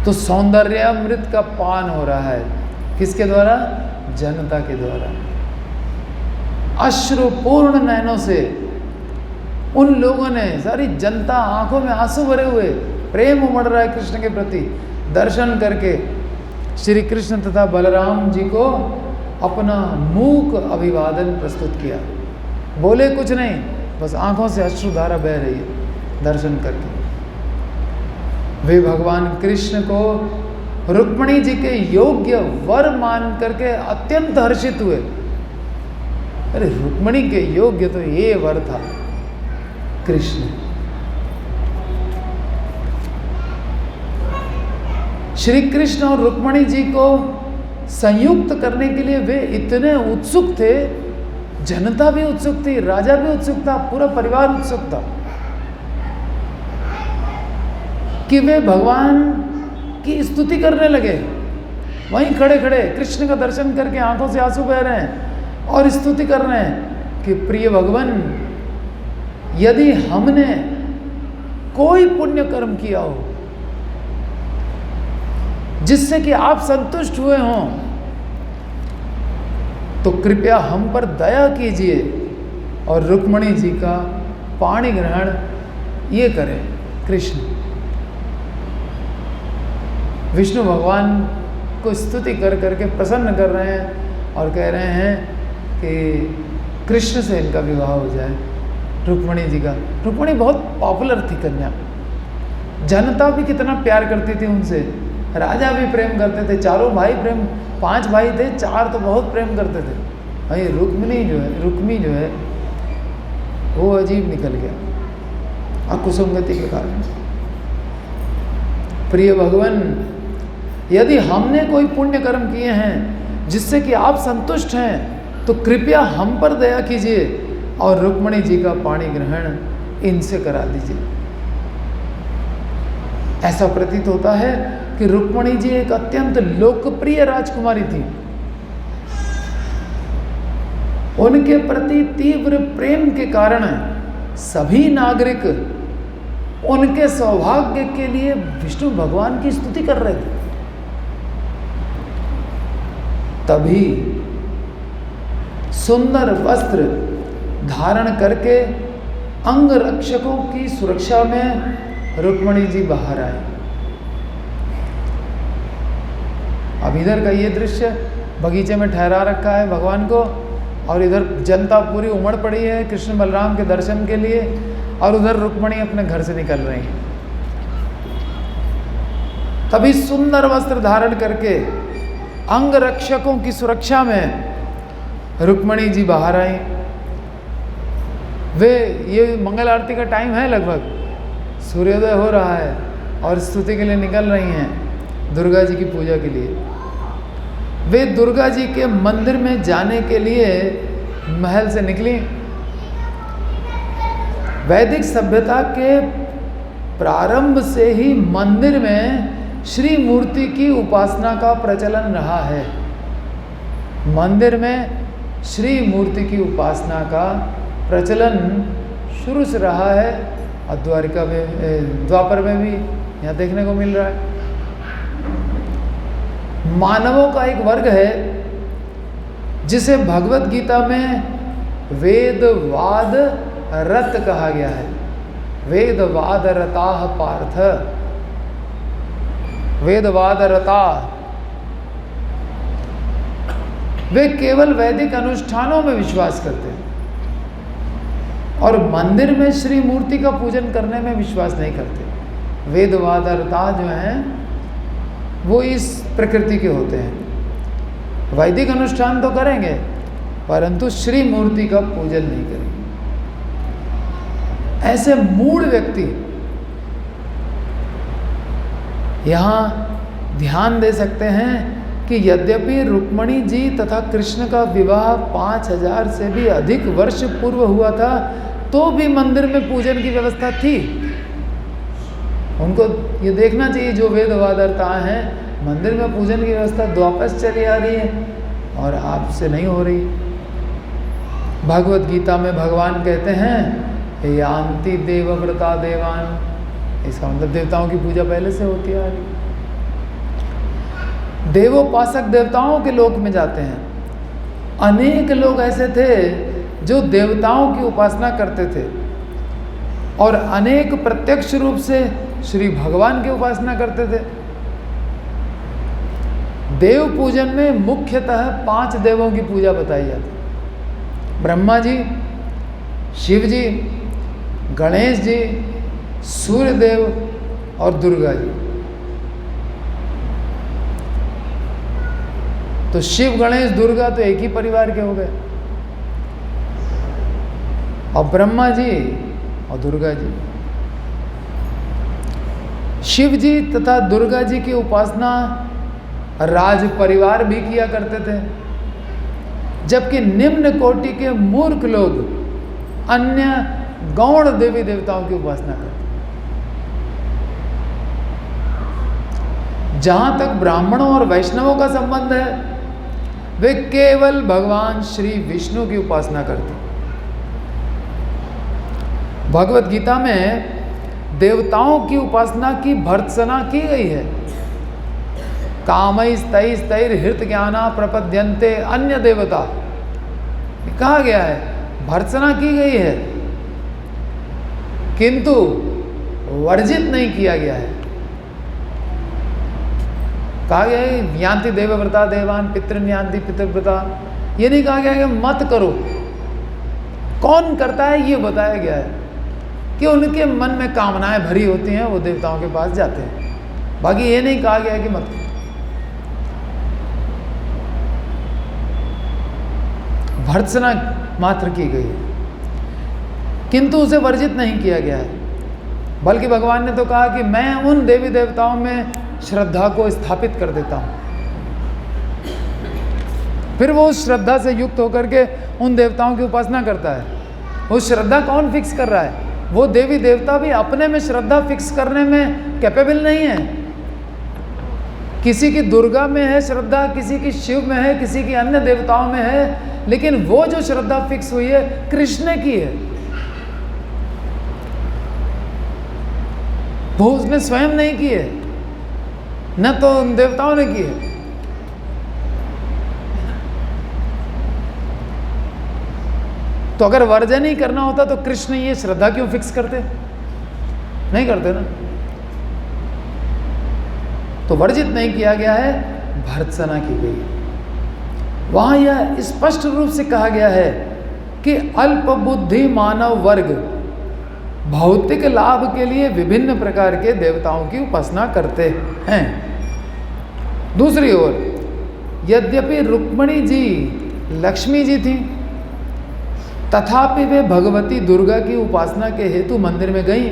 तो सौंदर्यामृत का पान हो रहा है, किसके द्वारा? जनता के द्वारा। अश्रुपूर्ण नयनों से उन लोगों ने, सारी जनता आंखों में आंसू भरे हुए, प्रेम उमड़ रहा है कृष्ण के प्रति, दर्शन करके श्री कृष्ण तथा बलराम जी को अपना मूक अभिवादन प्रस्तुत किया। बोले कुछ नहीं, बस आंखों से अश्रुधारा बह रही है दर्शन करके। वे भगवान कृष्ण को रुक्मिणी जी के योग्य वर मान करके अत्यंत हर्षित हुए। अरे रुक्मिणी के योग्य तो ये वर था कृष्ण। श्री कृष्ण और रुक्मिणी जी को संयुक्त करने के लिए वे इतने उत्सुक थे, जनता भी उत्सुक थी, राजा भी उत्सुक था, पूरा परिवार उत्सुक था कि वे भगवान की स्तुति करने लगे। वहीं खड़े खड़े कृष्ण का दर्शन करके आंखों से आंसू बह रहे हैं और स्तुति कर रहे हैं कि प्रिय भगवान, यदि हमने कोई पुण्य कर्म किया हो जिससे कि आप संतुष्ट हुए हों, तो कृपया हम पर दया कीजिए और रुक्मिणी जी का पाणी ग्रहण ये करें। कृष्ण विष्णु भगवान को स्तुति कर करके प्रसन्न कर रहे हैं और कह रहे हैं कि कृष्ण से इनका विवाह हो जाए, रुक्मिणी जी का। रुक्मिणी बहुत पॉपुलर थी कन्या, जनता भी कितना प्यार करती थी उनसे, राजा भी प्रेम करते थे, चारों भाई प्रेम, 5 भाई थे, 4 तो बहुत प्रेम करते थे। भाई रुक्मी जो है वो अजीब निकल गया अकुसंगति के कारण। प्रिय भगवान, यदि हमने कोई पुण्य कर्म किए हैं जिससे कि आप संतुष्ट हैं, तो कृपया हम पर दया कीजिए और रुक्मिणी जी का पाणी ग्रहण इनसे करा दीजिए। ऐसा प्रतीत होता है कि रुक्मिणी जी एक अत्यंत लोकप्रिय राजकुमारी थी। उनके प्रति तीव्र प्रेम के कारण सभी नागरिक उनके सौभाग्य के लिए विष्णु भगवान की स्तुति कर रहे थे। तभी सुंदर वस्त्र धारण करके अंग रक्षकों की सुरक्षा में रुक्मिणी जी बाहर आए। अब इधर का ये दृश्य, बगीचे में ठहरा रखा है भगवान को और इधर जनता पूरी उमड़ पड़ी है कृष्ण बलराम के दर्शन के लिए, और उधर रुक्मिणी अपने घर से निकल रही हैं। तभी सुंदर वस्त्र धारण करके अंग रक्षकों की सुरक्षा में रुक्मिणी जी बाहर आई। वे, ये मंगल आरती का टाइम है, लगभग सूर्योदय हो रहा है और स्तुति के लिए निकल रही हैं दुर्गा जी की पूजा के लिए। वे दुर्गा जी के मंदिर में जाने के लिए महल से निकली। वैदिक सभ्यता के प्रारंभ से ही मंदिर में श्री मूर्ति की उपासना का प्रचलन रहा है। मंदिर में श्री मूर्ति की उपासना का प्रचलन शुरू से रहा है और द्वारिका में, द्वापर में भी यहाँ देखने को मिल रहा है। मानवों का एक वर्ग है जिसे भगवत गीता में वेदवाद रत कहा गया है। वेदवाद रताः पार्थ, वेदवाद रता, वे केवल वैदिक अनुष्ठानों में विश्वास करते हैं और मंदिर में श्री मूर्ति का पूजन करने में विश्वास नहीं करते। वेदवाद रता जो हैं वो इस प्रकृति के होते हैं। वैदिक अनुष्ठान तो करेंगे परंतु श्री मूर्ति का पूजन नहीं करेंगे। ऐसे मूढ़ व्यक्ति यहाँ ध्यान दे सकते हैं कि यद्यपि रुक्मणी जी तथा कृष्ण का विवाह 5000 से भी अधिक वर्ष पूर्व हुआ था, तो भी मंदिर में पूजन की व्यवस्था थी। उनको ये देखना चाहिए, जो वेदवादरता हैं, मंदिर में पूजन की व्यवस्था द्वापर से चली आ रही है और आपसे नहीं हो रही। भगवत गीता में भगवान कहते हैं यान्ति देवव्रता देवान, इसका मतलब देवताओं की पूजा पहले से होती आ रही। देवोपासक देवताओं के लोक में जाते हैं। अनेक लोग ऐसे थे जो देवताओं की उपासना करते थे और अनेक प्रत्यक्ष रूप से श्री भगवान की उपासना करते थे। देव पूजन में मुख्यतः 5 देवों की पूजा बताई जाती है। ब्रह्मा जी, शिव जी, गणेश जी, सूर्य देव और दुर्गा जी। तो शिव, गणेश, दुर्गा तो एक ही परिवार के हो गए, और ब्रह्मा जी और दुर्गा जी। शिव जी तथा दुर्गा जी की उपासना राज परिवार भी किया करते थे, जबकि निम्न कोटि के मूर्ख लोग अन्य गौण देवी देवताओं की उपासना करते। जहां तक ब्राह्मणों और वैष्णवों का संबंध है, वे केवल भगवान श्री विष्णु की उपासना करते। भगवत गीता में देवताओं की उपासना की भर्त्सना की गई है। कामैस्तैस्तैर हृत ज्ञाना प्रपद्यन्ते अन्य देवता, कहा गया है, भर्त्सना की गई है, किंतु वर्जित नहीं किया गया है। कहा गया है यान्ति देवव्रता देवान पितृन्यान्ति पितृव्रता, ये नहीं कहा गया कि मत करो। कौन करता है ये बताया गया है कि उनके मन में कामनाएं भरी होती हैं, वो देवताओं के पास जाते हैं। बाकी ये नहीं कहा गया कि मत करो। भर्त्सना मात्र की गई है, किंतु उसे वर्जित नहीं किया गया है। बल्कि भगवान ने तो कहा कि मैं उन देवी देवताओं में श्रद्धा को स्थापित कर देता हूँ। फिर वो उस श्रद्धा से युक्त होकर के उन देवताओं की उपासना करता है। वो श्रद्धा कौन फिक्स कर रहा है? वो देवी देवता भी अपने में श्रद्धा फिक्स करने में कैपेबल नहीं है। किसी की दुर्गा में है श्रद्धा, किसी की शिव में है, किसी की अन्य देवताओं में है, लेकिन वो जो श्रद्धा फिक्स हुई है कृष्ण की है। वो उसने स्वयं नहीं की है, न तो उन देवताओं ने की है। तो अगर वर्जन ही करना होता तो कृष्ण ये श्रद्धा क्यों फिक्स करते? नहीं करते ना। तो वर्जित नहीं किया गया है, भर्त्सना की गई है। वहां यह स्पष्ट रूप से कहा गया है कि अल्प बुद्धि मानव वर्ग भौतिक लाभ के लिए विभिन्न प्रकार के देवताओं की उपासना करते हैं। दूसरी ओर यद्यपि रुक्मिणी जी लक्ष्मी जी थी, तथापि वे भगवती दुर्गा की उपासना के हेतु मंदिर में गईं,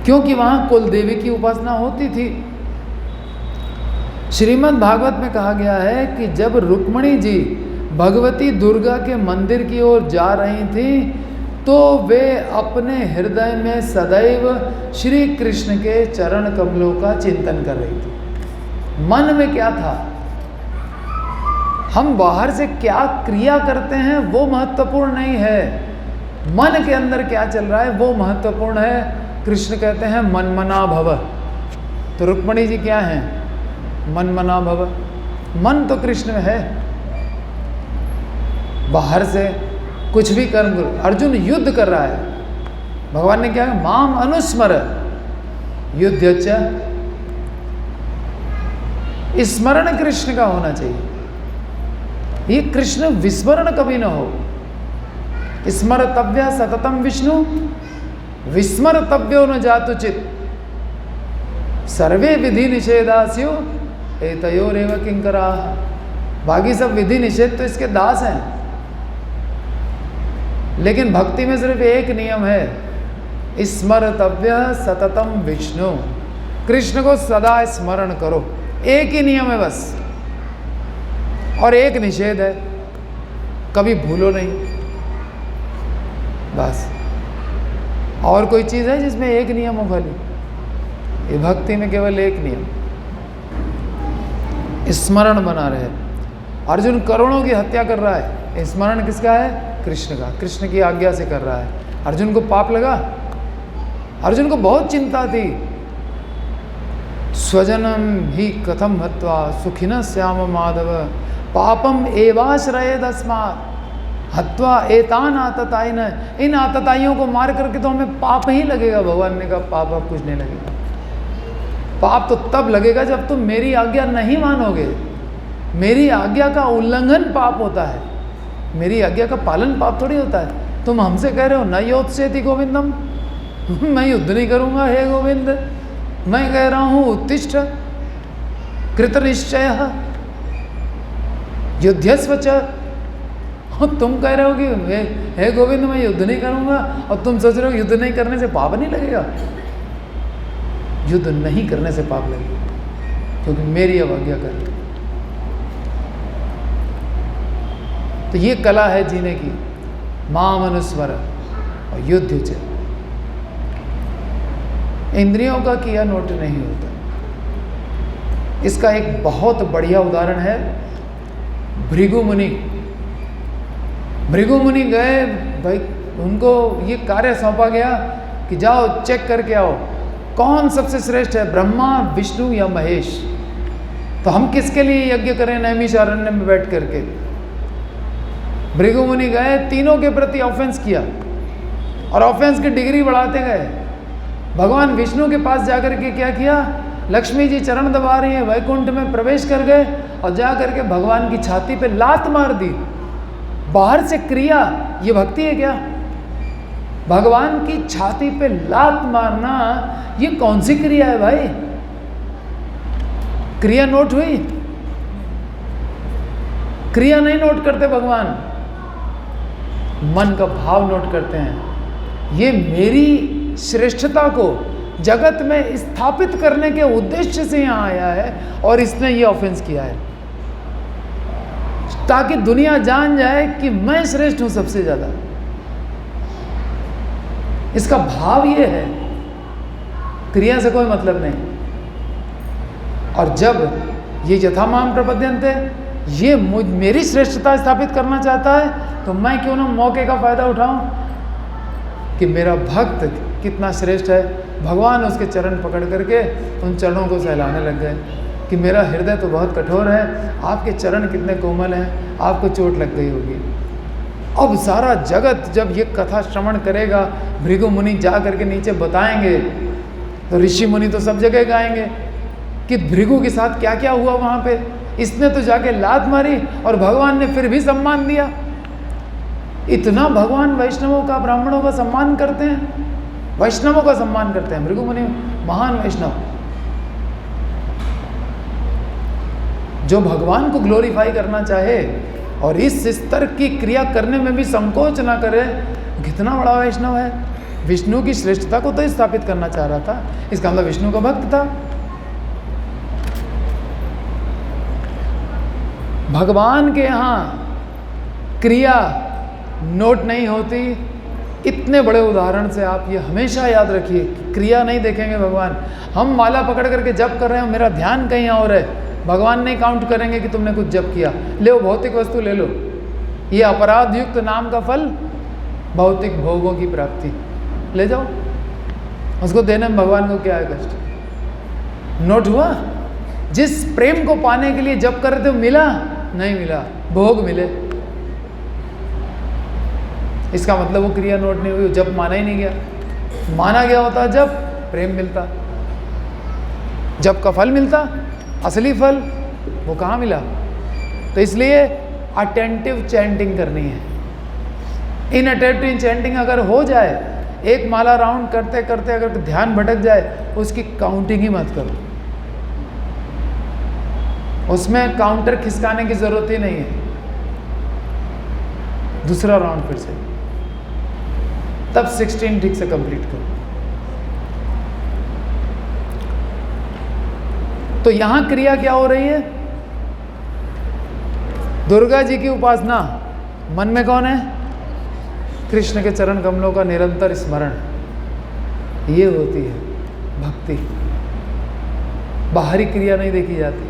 क्योंकि वहां कुल देवी की उपासना होती थी। श्रीमद् भागवत में कहा गया है कि जब रुक्मिणी जी भगवती दुर्गा के मंदिर की ओर जा रही थी, तो वे अपने हृदय में सदैव श्री कृष्ण के चरण कमलों का चिंतन कर रही थी। मन में क्या था? हम बाहर से क्या क्रिया करते हैं वो महत्वपूर्ण नहीं है, मन के अंदर क्या चल रहा है वो महत्वपूर्ण है। कृष्ण कहते हैं मनमना भव। तो रुक्मिणी जी क्या हैं? मनमना भव। मन तो कृष्ण में है। बाहर से कुछ भी कर्म करो। अर्जुन युद्ध कर रहा है, भगवान ने क्या कहा? माम अनुस्मर युद्ध च। स्मरण कृष्ण का होना चाहिए, ये कृष्ण विस्मरण कभी न हो। स्मरतव्य सततम विष्णु विस्मरतव्यो न जातुचित। सर्वे विधि निषेधास्यो एतयोरेव किंकराः। बाकी सब विधि निषेध तो इसके दास हैं, लेकिन भक्ति में सिर्फ एक नियम है, स्मर्तव्य सततम विष्णु। कृष्ण को सदा स्मरण करो, एक ही नियम है बस, और एक निषेध है, कभी भूलो नहीं, बस। और कोई चीज़ है जिसमें एक नियम हो खाली? ये भक्ति में केवल एक नियम, स्मरण बना रहे। अर्जुन करोड़ों की हत्या कर रहा है, स्मरण किसका है? कृष्ण का। कृष्ण की आज्ञा से कर रहा है। अर्जुन को पाप लगा? अर्जुन को बहुत चिंता थी। स्वजनम ही कथम हत्वा सुखिन श्याम माधव पापम एवाश्रयेद अस्मात् हत्वा एतान आतताइन। इन आतताइयों को मार करके तो हमें पाप ही लगेगा। भगवान ने कहा पाप अब कुछ नहीं लगेगा। पाप तो तब लगेगा जब तुम मेरी आज्ञा नहीं मानोगे। मेरी आज्ञा का उल्लंघन पाप होता है, मेरी आज्ञा का पालन पाप थोड़ी होता है। तुम हमसे कह रहे हो न योत्स्यति गोविंदम, मैं युद्ध नहीं करूंगा हे गोविंद। मैं कह रहा हूं उत्तिष्ठ कृतनिश्चयः युध्यस्व च। तुम कह रहे हो कि हे गोविंद मैं युद्ध नहीं करूंगा, और तुम सोच रहे हो युद्ध नहीं करने से पाप नहीं लगेगा। युद्ध नहीं करने से पाप लगेगा, क्योंकि मेरी अवज्ञा कर रही। तो ये कला है जीने की, माम अनुस्मर और युद्ध च। इंद्रियों का किया नोट नहीं होता। इसका एक बहुत बढ़िया उदाहरण है भृगु मुनि। भृगु मुनि गए भाई, उनको ये कार्य सौंपा गया कि जाओ चेक करके आओ कौन सबसे श्रेष्ठ है, ब्रह्मा विष्णु या महेश। तो हम किसके लिए यज्ञ करें नैमिषारण्य में बैठ करके। भृगु मुनि गए, तीनों के प्रति ऑफेंस किया और ऑफेंस की डिग्री बढ़ाते गए। भगवान विष्णु के पास जाकर के क्या किया, लक्ष्मी जी चरण दबा रही है, वैकुंठ में प्रवेश कर गए और जा करके भगवान की छाती पे लात मार दी। बाहर से क्रिया, ये भक्ति है क्या? भगवान की छाती पे लात मारना ये कौन सी क्रिया है भाई? क्रिया नोट हुई? क्रिया नहीं नोट करते भगवान, मन का भाव नोट करते हैं। ये मेरी श्रेष्ठता को जगत में स्थापित करने के उद्देश्य से यहाँ आया है और इसने ये ऑफेंस किया है, ताकि दुनिया जान जाए कि मैं श्रेष्ठ हूं सबसे ज्यादा। इसका भाव ये है, क्रिया से कोई मतलब नहीं। और जब ये यथामाम प्रपद्यन्ते, ये मेरी श्रेष्ठता स्थापित करना चाहता है, तो मैं क्यों ना मौके का फायदा उठाऊं कि मेरा भक्त कितना श्रेष्ठ है। भगवान उसके चरण पकड़ करके उन चरणों को सहलाने लग गए कि मेरा हृदय तो बहुत कठोर है, आपके चरण कितने कोमल हैं, आपको चोट लग गई होगी। अब सारा जगत जब ये कथा श्रवण करेगा, भृगु मुनि जा करके नीचे बताएंगे, तो ऋषि मुनि तो सब जगह गाएंगे कि भृगु के साथ क्या क्या हुआ वहाँ पे। इसने तो जाके लात मारी और भगवान ने फिर भी सम्मान दिया। इतना भगवान वैष्णवों का, ब्राह्मणों का सम्मान करते हैं, वैष्णवों का सम्मान करते हैं। भृगु मुनि महान वैष्णव, जो भगवान को ग्लोरीफाई करना चाहे और इस स्तर की क्रिया करने में भी संकोच ना करे, कितना बड़ा वैष्णव है। विष्णु की श्रेष्ठता को तो स्थापित करना चाह रहा था, इसका मतलब विष्णु का भक्त था। भगवान के यहाँ क्रिया नोट नहीं होती। इतने बड़े उदाहरण से आप ये हमेशा याद रखिए, क्रिया नहीं देखेंगे भगवान। हम माला पकड़ करके जप कर रहे हो, मेरा ध्यान कहीं और है, भगवान नहीं काउंट करेंगे कि तुमने कुछ जप किया। ले वो भौतिक वस्तु ले लो, ये अपराध युक्त नाम का फल, भौतिक भोगों की प्राप्ति, ले जाओ। उसको देने में भगवान को क्या है कष्ट? नोट हुआ? जिस प्रेम को पाने के लिए जप कर रहे थे मिला नहीं मिला, भोग मिले, इसका मतलब वो क्रिया नोट नहीं हुई, जब माना ही नहीं गया। माना गया होता जब प्रेम मिलता, जब का फल मिलता, असली फल वो कहाँ मिला। तो इसलिए अटेंटिव चैंटिंग करनी है। इनअटेंटिव चैंटिंग अगर हो जाए, एक माला राउंड करते करते अगर ध्यान भटक जाए, उसकी काउंटिंग ही मत करो। उसमें काउंटर खिसकाने की जरूरत ही नहीं है। दूसरा राउंड फिर से, तब 16 ठीक से कंप्लीट करो। तो यहां क्रिया क्या हो रही है? दुर्गा जी की उपासना। मन में कौन है? कृष्ण के चरण कमलों का निरंतर स्मरण, ये होती है भक्ति। बाहरी क्रिया नहीं देखी जाती।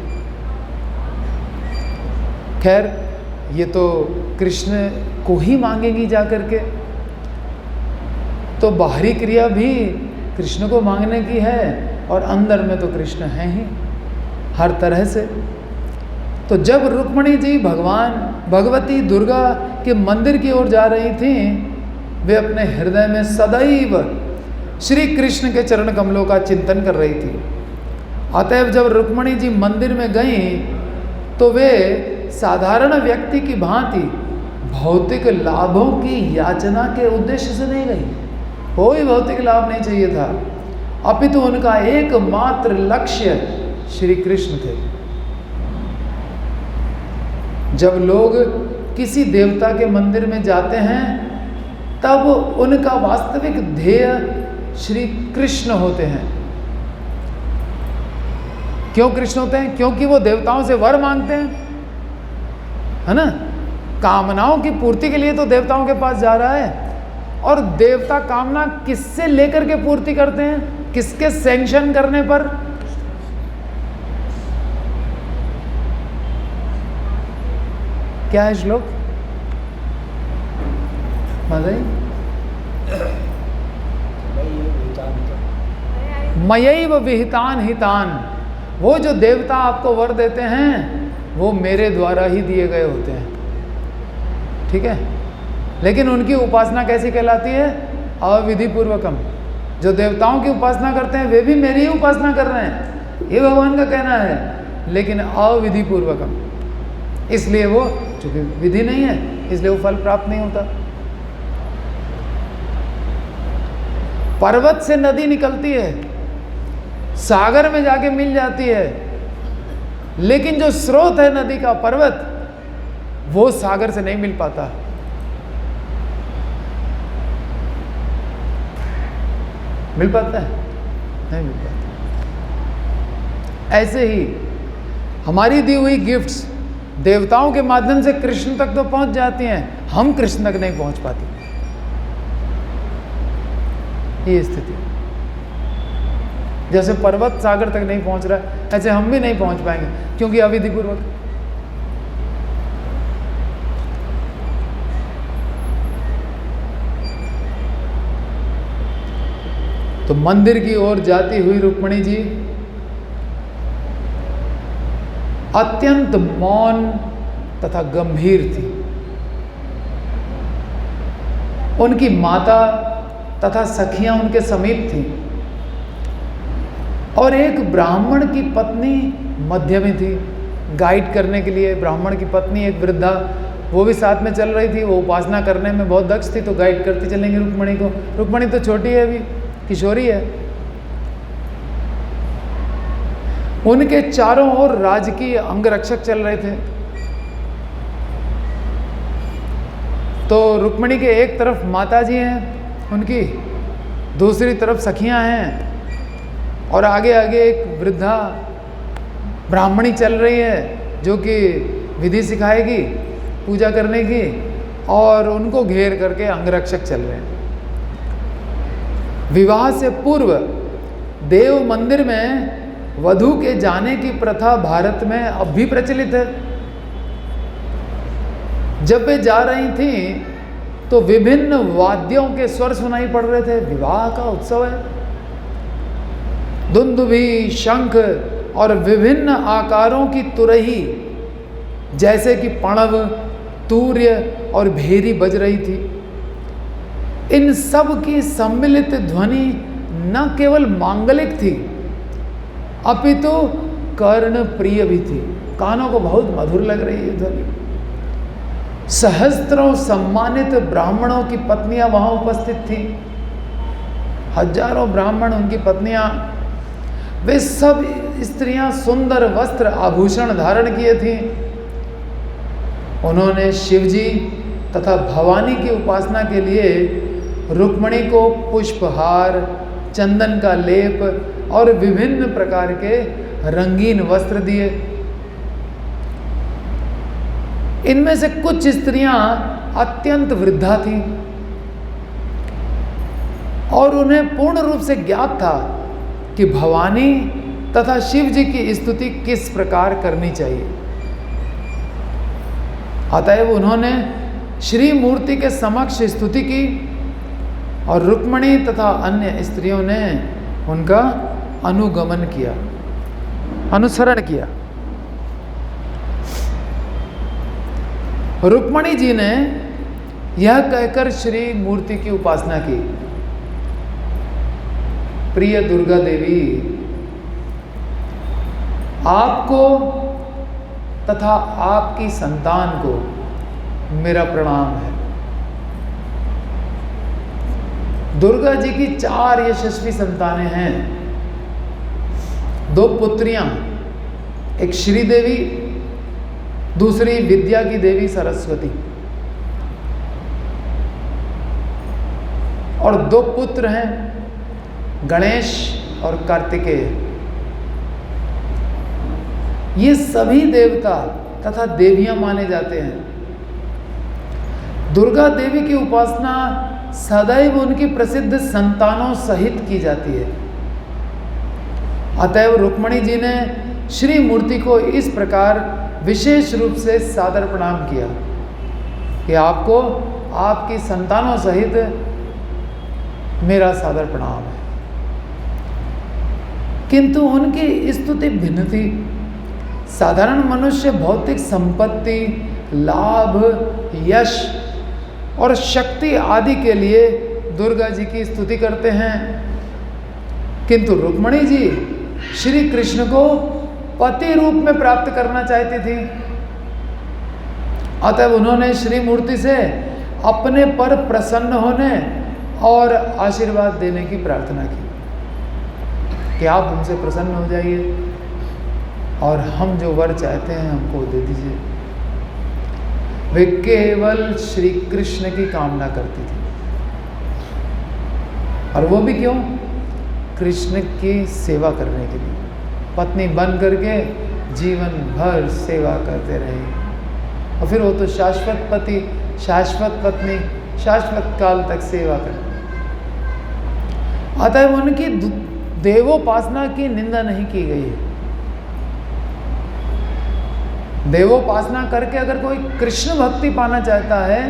खैर, ये तो कृष्ण को ही मांगेंगी जा करके, तो बाहरी क्रिया भी कृष्ण को मांगने की है, और अंदर में तो कृष्ण हैं ही हर तरह से। तो जब रुक्मिणी जी भगवती दुर्गा के मंदिर की ओर जा रही थी, वे अपने हृदय में सदैव श्री कृष्ण के चरण कमलों का चिंतन कर रही थी। अतएव जब रुक्मिणी जी मंदिर में गईं, तो वे साधारण व्यक्ति की भांति भौतिक लाभों की याचना के उद्देश्य से नहीं गई। कोई भौतिक लाभ नहीं चाहिए था, अपितु उनका एकमात्र लक्ष्य श्री कृष्ण थे। जब लोग किसी देवता के मंदिर में जाते हैं, तब उनका वास्तविक ध्येय श्री कृष्ण होते हैं। क्यों कृष्ण होते हैं? क्योंकि वो देवताओं से वर मांगते हैं, है ना। कामनाओं की पूर्ति के लिए तो देवताओं के पास जा रहा है, और देवता कामना किससे लेकर के पूर्ति करते हैं? किसके सैंक्शन करने पर? क्या है श्लोक? मयैव विहितान हितान। वो जो देवता आपको वर देते हैं, वो मेरे द्वारा ही दिए गए होते हैं, ठीक है। लेकिन उनकी उपासना कैसी कहलाती है? अविधि पूर्वकम। जो देवताओं की उपासना करते हैं, वे भी मेरी ही उपासना कर रहे हैं, ये भगवान का कहना है, लेकिन अविधि पूर्वकम। इसलिए वो, चूंकि विधि नहीं है, इसलिए वो फल प्राप्त नहीं होता। पर्वत से नदी निकलती है, सागर में जाके मिल जाती है, लेकिन जो स्रोत है नदी का, पर्वत, वो सागर से नहीं मिल पाता। मिल पाता है? नहीं मिल पाता। ऐसे ही हमारी दी हुई गिफ्ट्स देवताओं के माध्यम से कृष्ण तक तो पहुंच जाती हैं, हम कृष्ण तक नहीं पहुंच पाते। ये स्थिति, जैसे पर्वत सागर तक नहीं पहुंच रहा है, ऐसे हम भी नहीं पहुंच पाएंगे, क्योंकि अविधि पूर्वक। तो मंदिर की ओर जाती हुई रुक्मिणी जी अत्यंत मौन तथा गंभीर थी। उनकी माता तथा सखियां उनके समीप थीं, और एक ब्राह्मण की पत्नी मध्य में थी, गाइड करने के लिए। ब्राह्मण की पत्नी एक वृद्धा, वो भी साथ में चल रही थी। वो उपासना करने में बहुत दक्ष थी, तो गाइड करती चलेंगे रुक्मिणी को। रुक्मिणी तो छोटी है, अभी किशोरी है। उनके चारों ओर राजकीय अंगरक्षक चल रहे थे। तो रुक्मिणी के एक तरफ माताजी हैं उनकी, दूसरी तरफ सखियां हैं, और आगे आगे एक वृद्धा ब्राह्मणी चल रही है, जो कि विधि सिखाएगी पूजा करने की, और उनको घेर करके अंगरक्षक चल रहे हैं। विवाह से पूर्व देव मंदिर में वधू के जाने की प्रथा भारत में अब भी प्रचलित है। जब वे जा रही थी, तो विभिन्न वाद्यों के स्वर सुनाई पड़ रहे थे। विवाह का उत्सव है, दुंदुभी, शंख और विभिन्न आकारों की तुरही, जैसे कि पणव, तूर्य और भेरी बज रही थी। इन सब की सम्मिलित ध्वनि न केवल मांगलिक थी, अपितु कर्ण प्रिय भी थी। कानों को बहुत मधुर लग रही है ध्वनि। सहस्त्रों सम्मानित ब्राह्मणों की पत्नियां वहां उपस्थित थीं। हजारों ब्राह्मण, उनकी पत्नियां, वे सब स्त्रियां सुंदर वस्त्र आभूषण धारण किए थीं। उन्होंने शिवजी तथा भवानी की उपासना के लिए रुक्मणी को पुष्पहार, चंदन का लेप और विभिन्न प्रकार के रंगीन वस्त्र दिए। इनमें से कुछ स्त्रियां अत्यंत वृद्धा थीं और उन्हें पूर्ण रूप से ज्ञात था कि भवानी तथा शिव जी की स्तुति किस प्रकार करनी चाहिए। अतएव उन्होंने श्री मूर्ति के समक्ष स्तुति की और रुक्मणी तथा अन्य स्त्रियों ने उनका अनुगमन किया, अनुसरण किया। रुक्मणी जी ने यह कहकर श्री मूर्ति की उपासना की, प्रिय दुर्गा देवी, आपको तथा आपकी संतान को मेरा प्रणाम है। दुर्गा जी की 4 यशस्वी संतानें हैं, 2 पुत्रियां, एक श्री देवी, दूसरी विद्या की देवी सरस्वती, और 2 पुत्र हैं, गणेश और कार्तिकेय। ये सभी देवता तथा देवियां माने जाते हैं। दुर्गा देवी की उपासना सदैव उनकी प्रसिद्ध संतानों सहित की जाती है। अतएव रुक्मणी जी ने श्री मूर्ति को इस प्रकार विशेष रूप से सादर प्रणाम किया कि आपको आपकी संतानों सहित मेरा सादर प्रणाम है। किंतु उनकी स्तुति भिन्न थी। साधारण मनुष्य भौतिक संपत्ति, लाभ, यश और शक्ति आदि के लिए दुर्गा जी की स्तुति करते हैं, किंतु रुक्मणी जी श्री कृष्ण को पति रूप में प्राप्त करना चाहती थी। अतः उन्होंने श्री मूर्ति से अपने पर प्रसन्न होने और आशीर्वाद देने की प्रार्थना की कि आप हमसे प्रसन्न हो जाइए और हम जो वर चाहते हैं हमको दे दीजिए। वे केवल श्री कृष्ण की कामना करती थी, और वो भी क्यों? कृष्ण की सेवा करने के लिए। पत्नी बन करके जीवन भर सेवा करते रहे, और फिर वो तो शाश्वत पति, शाश्वत पत्नी, शाश्वत काल तक सेवा करते। अतः उनकी देवोपासना की निंदा नहीं की गई है। देवोपासना करके अगर कोई कृष्ण भक्ति पाना चाहता है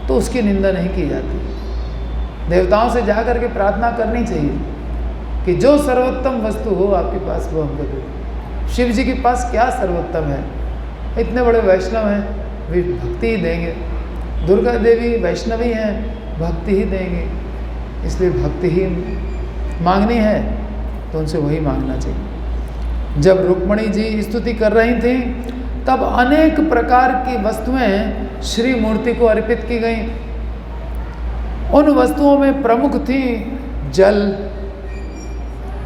तो उसकी निंदा नहीं की जाती। देवताओं से जाकर के प्रार्थना करनी चाहिए कि जो सर्वोत्तम वस्तु हो आपके पास वो हमको दो। शिव जी के पास क्या सर्वोत्तम है? इतने बड़े वैष्णव हैं, वे भक्ति ही देंगे। दुर्गा देवी वैष्णवी हैं, भक्ति ही देंगे। इसलिए भक्ति ही मांगनी है तो उनसे वही मांगना चाहिए। जब रुक्मणी जी स्तुति कर रही थी तब अनेक प्रकार की वस्तुएं श्री मूर्ति को अर्पित की गईं। उन वस्तुओं में प्रमुख थी जल,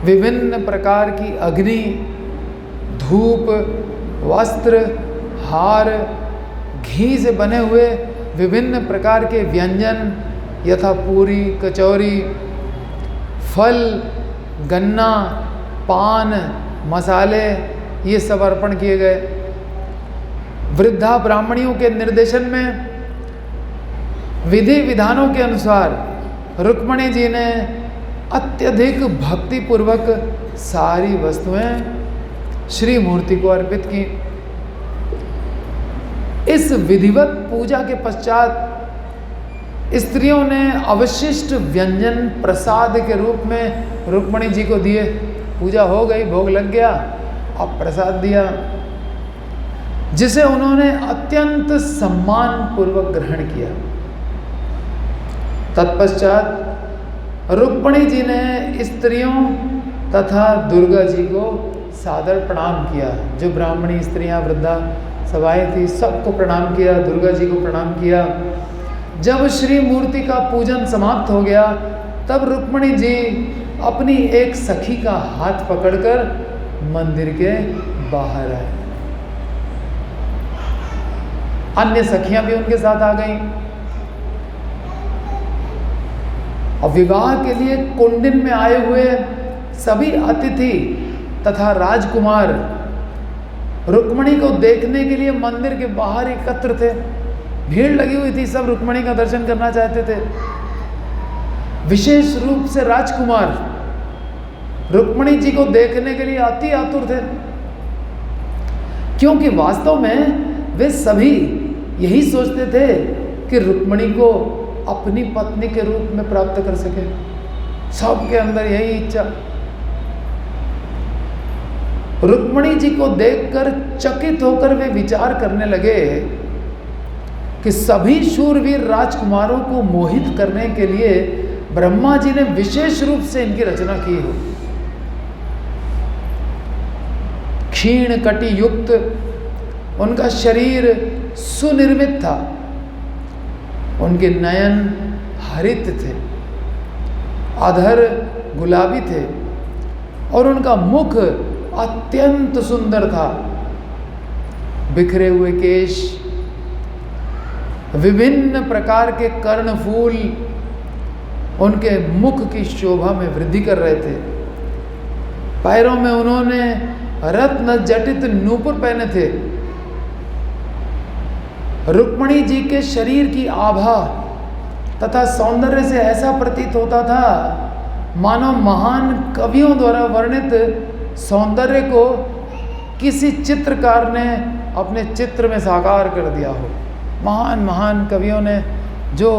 विभिन्न प्रकार की अग्नि, धूप, वस्त्र, हार, घी से बने हुए विभिन्न प्रकार के व्यंजन यथा पूरी, कचौरी, फल, गन्ना, पान, मसाले, ये सब अर्पण किए गए। वृद्धा ब्राह्मणियों के निर्देशन में विधि विधानों के अनुसार रुक्मणी जी ने अत्यधिक भक्ति पूर्वक सारी वस्तुएं श्री मूर्ति को अर्पित की। इस विधिवत पूजा के पश्चात स्त्रियों ने अवशिष्ट व्यंजन प्रसाद के रूप में रुक्मणी जी को दिए। पूजा हो गई, भोग लग गया, अब प्रसाद दिया, जिसे उन्होंने अत्यंत सम्मान पूर्वक ग्रहण किया। तत्पश्चात रुक्मणी जी ने स्त्रियों तथा दुर्गा जी को सादर प्रणाम किया। जो ब्राह्मणी स्त्रियां, वृद्धा सभाएं थी, सबको प्रणाम किया, दुर्गा जी को प्रणाम किया। जब श्री मूर्ति का पूजन समाप्त हो गया तब रुक्मणी जी अपनी एक सखी का हाथ पकड़कर मंदिर के बाहर आए। अन्य सखियां भी उनके साथ आ गईं और विवाह के लिए कुंडिन में आए हुए सभी अतिथि तथा राजकुमार रुक्मिणी को देखने के लिए मंदिर के बाहर एकत्र थे। भीड़ लगी हुई थी, सब रुक्मिणी का दर्शन करना चाहते थे। विशेष रूप से राजकुमार रुक्मिणी जी को देखने के लिए अति आतुर थे, क्योंकि वास्तव में वे सभी यही सोचते थे कि रुक्मिणी को अपनी पत्नी के रूप में प्राप्त कर सके। सबके अंदर यही इच्छा। रुक्मिणी जी को देखकर चकित होकर वे विचार करने लगे कि सभी शूरवीर राजकुमारों को मोहित करने के लिए ब्रह्मा जी ने विशेष रूप से इनकी रचना की हो। क्षीण कटि युक्त उनका शरीर सुनिर्मित था, उनके नयन हरित थे, अधर गुलाबी थे और उनका मुख अत्यंत सुंदर था। बिखरे हुए केश, विभिन्न प्रकार के कर्णफूल उनके मुख की शोभा में वृद्धि कर रहे थे। पैरों में उन्होंने रत्न जटित नूपुर पहने थे। रुक्मिणी जी के शरीर की आभा तथा सौंदर्य से ऐसा प्रतीत होता था मानो महान कवियों द्वारा वर्णित सौंदर्य को किसी चित्रकार ने अपने चित्र में साकार कर दिया हो। महान महान कवियों ने जो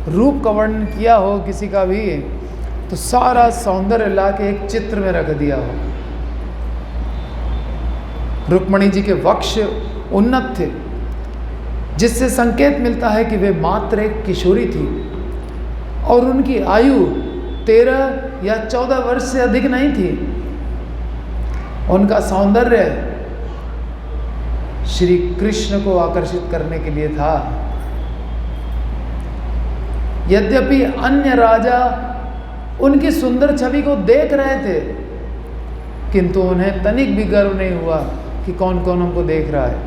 रूप का वर्णन किया हो किसी का भी, तो सारा सौंदर्य ला के एक चित्र में रख दिया हो। रुक्मिणी जी के वक्ष उन्नत थे, जिससे संकेत मिलता है कि वे मात्र एक किशोरी थी और उनकी आयु 13 या 14 वर्ष से अधिक नहीं थी। उनका सौंदर्य श्री कृष्ण को आकर्षित करने के लिए था। यद्यपि अन्य राजा उनकी सुंदर छवि को देख रहे थे, किंतु उन्हें तनिक भी गर्व नहीं हुआ कि कौन कौन हमको देख रहा है।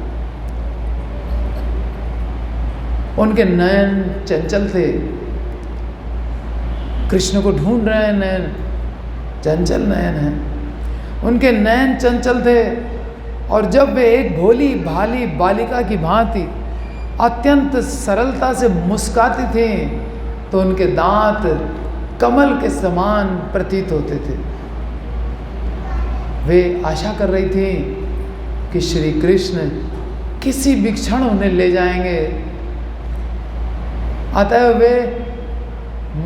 उनके नयन चंचल थे, कृष्ण को ढूंढ रहे हैं, नयन चंचल नयन हैं। उनके नयन चंचल थे और जब वे एक भोली भाली बालिका की भांति अत्यंत सरलता से मुस्काती थी तो उनके दांत कमल के समान प्रतीत होते थे। वे आशा कर रही थी कि श्री कृष्ण किसी भी क्षण उन्हें ले जाएंगे। अतः वे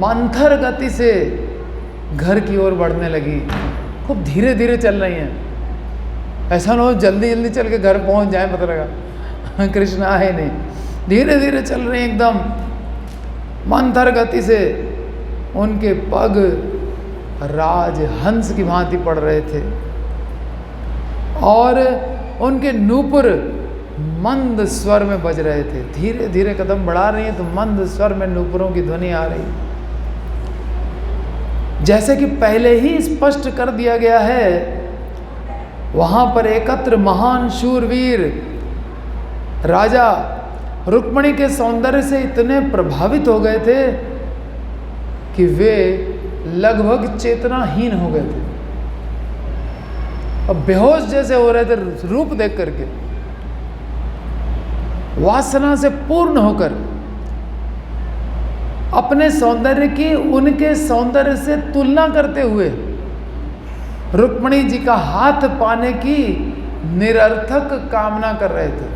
मंथर गति से घर की ओर बढ़ने लगी। खूब धीरे धीरे चल रही हैं, ऐसा ना हो जल्दी जल्दी चल के घर पहुंच जाए, पता लगा कृष्ण आए नहीं। धीरे धीरे चल रही हैं, एकदम मंथर गति से। उनके पग राज हंस की भांति पड़ रहे थे और उनके नूपुर मंद स्वर में बज रहे थे। धीरे धीरे कदम बढ़ा रही हैं तो मंद स्वर में नूपुरों की ध्वनि आ रही, जैसे कि पहले ही स्पष्ट कर दिया गया है। वहां पर एकत्र महान शूरवीर राजा रुक्मिणी के सौंदर्य से इतने प्रभावित हो गए थे कि वे लगभग चेतनाहीन हो गए थे, अब बेहोश जैसे हो रहे थे रूप देख करके। वासना से पूर्ण होकर अपने सौंदर्य की उनके सौंदर्य से तुलना करते हुए रुक्मिणी जी का हाथ पाने की निरर्थक कामना कर रहे थे।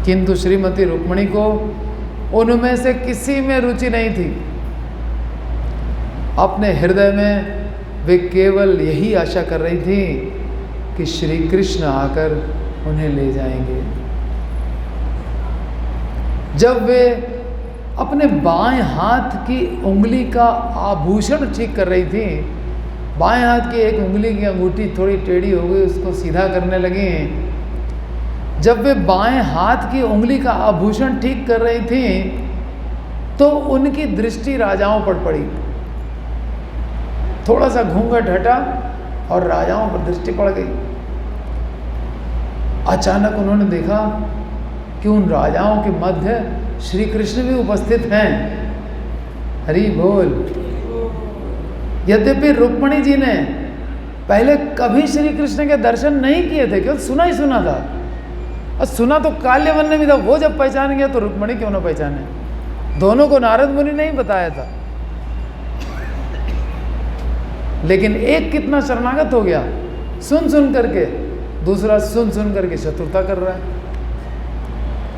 किंतु श्रीमती रुक्मिणी को उनमें से किसी में रुचि नहीं थी। अपने हृदय में वे केवल यही आशा कर रही थी कि श्री कृष्ण आकर उन्हें ले जाएंगे। जब वे अपने बाएं हाथ की उंगली का आभूषण ठीक कर रही थी, बाएं हाथ की एक उंगली की अंगूठी थोड़ी टेढ़ी हो गई, उसको सीधा करने लगी। जब वे बाएं हाथ की उंगली का आभूषण ठीक कर रही थी तो उनकी दृष्टि राजाओं पर पड़ी। थोड़ा सा घूंघट हटा और राजाओं पर दृष्टि पड़ गई। अचानक उन्होंने देखा कि उन राजाओं के मध्य श्री कृष्ण भी उपस्थित हैं। हरि बोल। यद्यपि रुक्मिणी जी ने पहले कभी श्री कृष्ण के दर्शन नहीं किए थे, केवल सुना ही सुना था, और सुना तो काल्यवन ने भी था। वो जब पहचान गया तो रुक्मिणी क्यों ना पहचाने। दोनों को नारद मुनि ने ही बताया था। लेकिन एक कितना शरणागत हो गया सुन सुन करके, दूसरा सुन सुन करके शत्रुता कर रहा है।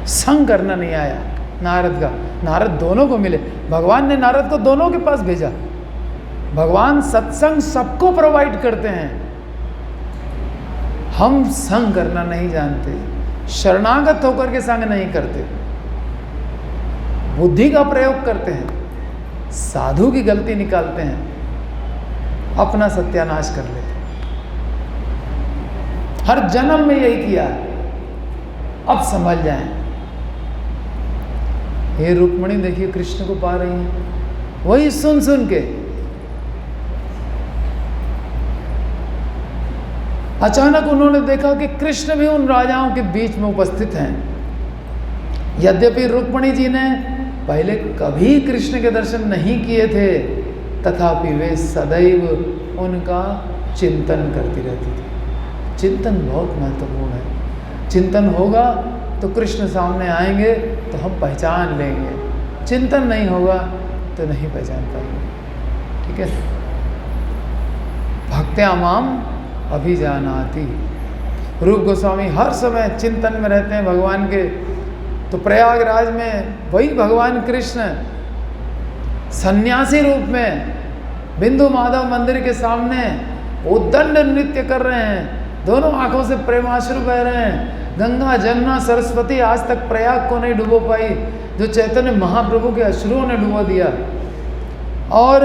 संग करना नहीं आया नारद का। नारद दोनों को मिले, भगवान ने नारद को दोनों के पास भेजा। भगवान सत्संग सबको प्रोवाइड करते हैं, हम संग करना नहीं जानते, शरणागत होकर के संग नहीं करते, बुद्धि का प्रयोग करते हैं, साधु की गलती निकालते हैं, अपना सत्यानाश कर लेते हैं। हर जन्म में यही किया, अब संभल जाएं। ये रुक्मिणी देखिए कृष्ण को पा रही है, वही सुन सुन के। अचानक उन्होंने देखा कि कृष्ण भी उन राजाओं के बीच में उपस्थित हैं। यद्यपि रुक्मिणी जी ने पहले कभी कृष्ण के दर्शन नहीं किए थे, तथापि वे सदैव उनका चिंतन करती रहती थी। चिंतन बहुत महत्वपूर्ण है। चिंतन होगा तो कृष्ण सामने आएंगे तो हम पहचान लेंगे, चिंतन नहीं होगा तो नहीं पहचान पाएंगे। ठीक है। भक्त्या माम अभिजानाति। रूप गोस्वामी हर समय चिंतन में रहते हैं भगवान के। तो प्रयागराज में वही भगवान कृष्ण सन्यासी रूप में बिंदु माधव मंदिर के सामने उद्दंड नृत्य कर रहे हैं। दोनों आंखों से प्रेमाश्रु बह रहे हैं। गंगा जमुना सरस्वती आज तक प्रयाग को नहीं डुबो पाई, जो चैतन्य महाप्रभु के अश्रुओं ने डुबो दिया। और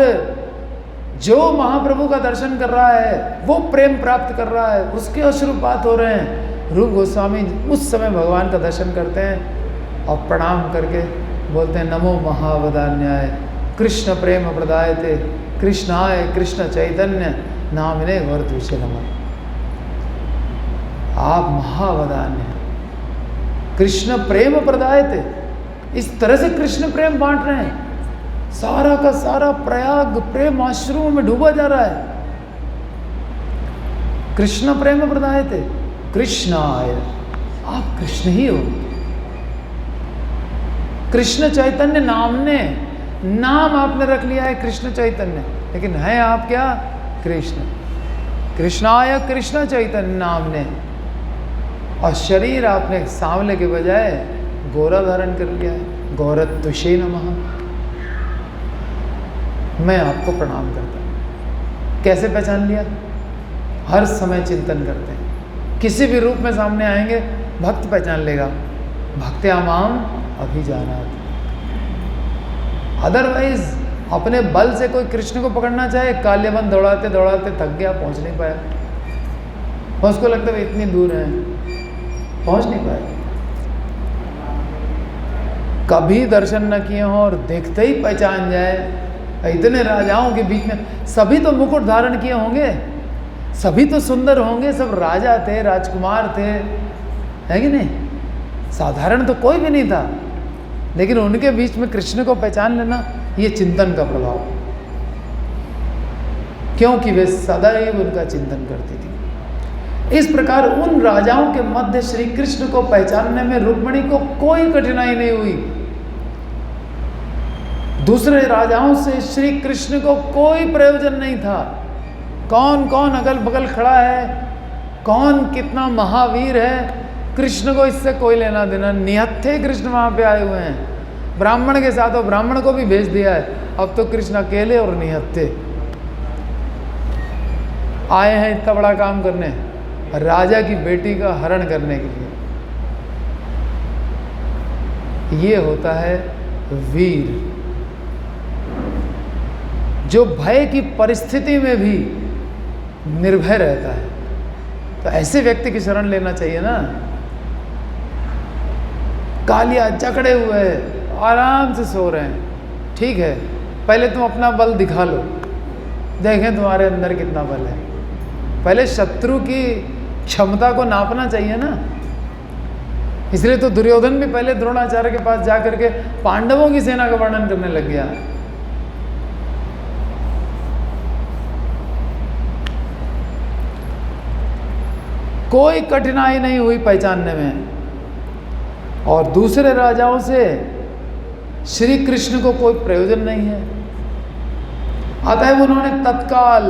जो महाप्रभु का दर्शन कर रहा है वो प्रेम प्राप्त कर रहा है, उसके अश्रुपात हो रहे हैं। रूप गोस्वामी उस समय भगवान का दर्शन करते हैं और प्रणाम करके बोलते हैं, नमो महावदान्याय कृष्ण प्रेम प्रदायते कृष्णाय कृष्ण चैतन्य नामिने वर्त विषय नमः। आप महावदान्य हैं, कृष्ण प्रेम प्रदायते। इस तरह से कृष्ण प्रेम बांट रहे हैं। सारा का सारा प्रयाग प्रेम आश्रुओं में डूबा जा रहा है। कृष्ण प्रेम प्रदायते कृष्णाय, आप कृष्ण ही हो। कृष्ण चैतन्य नामने, नाम आपने रख लिया है कृष्ण चैतन्य, लेकिन है आप क्या? कृष्ण। कृष्णाय कृष्ण चैतन्य नामने। और शरीर आपने सांवले के बजाय गोरा धारण कर लिया है। गौरत्वशे नमः। मैं आपको प्रणाम करता हूँ। कैसे पहचान लिया? हर समय चिंतन करते हैं। किसी भी रूप में सामने आएंगे भक्त पहचान लेगा। भक्त्या माम अभिजानाति। अदरवाइज अपने बल से कोई कृष्ण को पकड़ना चाहे, काल्यवन दौड़ाते दौड़ाते थक गया, पहुंच नहीं पाया। उसको लगता है इतनी दूर है, पहुंच नहीं पाया। कभी दर्शन न किए हों और देखते ही पहचान जाए। इतने राजाओं के बीच में सभी तो मुकुट धारण किए होंगे, सभी तो सुंदर होंगे, सब राजा थे, राजकुमार थे, है कि नहीं? साधारण तो कोई भी नहीं था, लेकिन उनके बीच में कृष्ण को पहचान लेना, ये चिंतन का प्रभाव, क्योंकि वे सदैव उनका चिंतन करती थी। इस प्रकार उन राजाओं के मध्य श्री कृष्ण को पहचानने में रुक्मिणी को कोई कठिनाई नहीं हुई। दूसरे राजाओं से श्री कृष्ण को कोई प्रयोजन नहीं था। कौन कौन अगल बगल खड़ा है, कौन कितना महावीर है, कृष्ण को इससे कोई लेना देना। निहत्थे कृष्ण वहाँ पे आए हुए हैं, ब्राह्मण के साथ, और ब्राह्मण को भी भेज दिया है। अब तो कृष्ण अकेले और निहत्थे आए हैं इतना बड़ा काम करने, राजा की बेटी का हरण करने के लिए। ये होता है वीर, जो भय की परिस्थिति में भी निर्भय रहता है। तो ऐसे व्यक्ति की शरण लेना चाहिए ना। कालिया जकड़े हुए हैं, आराम से सो रहे हैं, ठीक है, पहले तुम अपना बल दिखा लो, देखें तुम्हारे अंदर कितना बल है। पहले शत्रु की क्षमता को नापना चाहिए ना। इसलिए तो दुर्योधन भी पहले द्रोणाचार्य के पास जाकर के पांडवों की सेना का वर्णन करने लग गया। कोई कठिनाई नहीं हुई पहचानने में, और दूसरे राजाओं से श्री कृष्ण को कोई प्रयोजन नहीं है। अतः उन्होंने तत्काल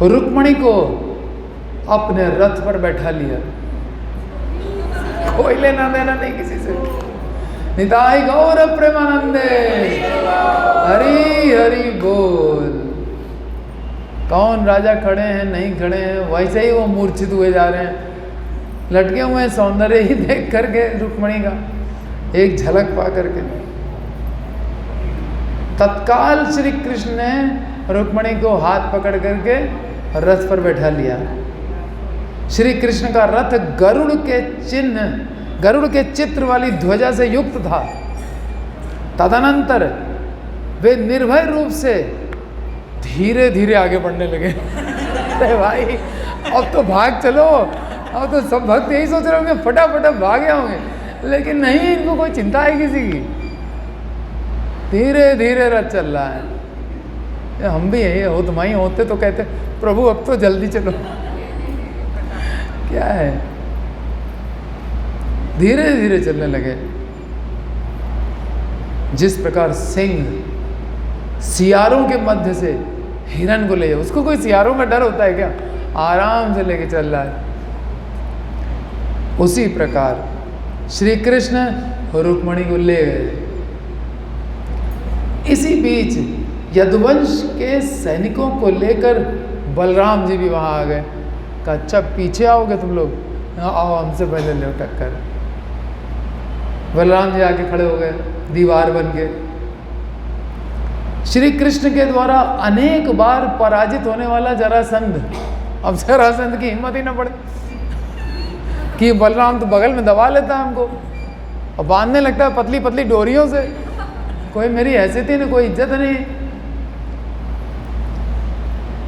रुक्मणी को अपने रथ पर बैठा लिया। कोई लेना देना नहीं किसी से। निताई गौर प्रेमानंदे, हरि हरि बोल। कौन राजा खड़े हैं नहीं खड़े हैं, वैसे ही वो मूर्छित हुए जा रहे हैं, लटके हुए हैं सौंदर्य ही देख करके रुक्मणी का एक झलक पा करके। तत्काल श्री कृष्ण ने रुक्मणी को हाथ पकड़ करके रथ पर बैठा लिया। श्री कृष्ण का रथ गरुड़ के चिन्ह, गरुड़ के चित्र वाली ध्वजा से युक्त था। तदनंतर वे निर्भय रूप से धीरे धीरे आगे बढ़ने लगे। अरे भाई अब तो भाग चलो, अब तो सब भक्त यही सोच रहे होंगे फटाफट भागे होंगे, लेकिन नहीं, इनको कोई चिंता है किसी की। धीरे धीरे रथ चल रहा है। हम भी यही हो, तुम ही होते तो कहते प्रभु अब तो जल्दी चलो। क्या है, धीरे धीरे चलने लगे। जिस प्रकार सिंह सियारों के मध्य से हिरन को ले जाए, उसको कोई सियारों का डर होता है क्या? आराम से लेके चल रहा है। उसी प्रकार श्री कृष्ण रुक्मणी को ले गए। इसी बीच यदुवंश के सैनिकों को लेकर बलराम जी भी वहां आ गए। कहा अच्छा पीछे आओगे तुम लोग, आओ हमसे पहले ले टक्कर। बलराम जी आके खड़े हो गए दीवार बन के। श्री कृष्ण के द्वारा अनेक बार पराजित होने वाला जरासंध, अब जरासंध की हिम्मत ही ना पड़े कि बलराम तो बगल में दबा लेता है हमको और बांधने लगता है पतली पतली डोरियों से। कोई मेरी हैसियत ही नहीं, कोई इज्जत नहीं।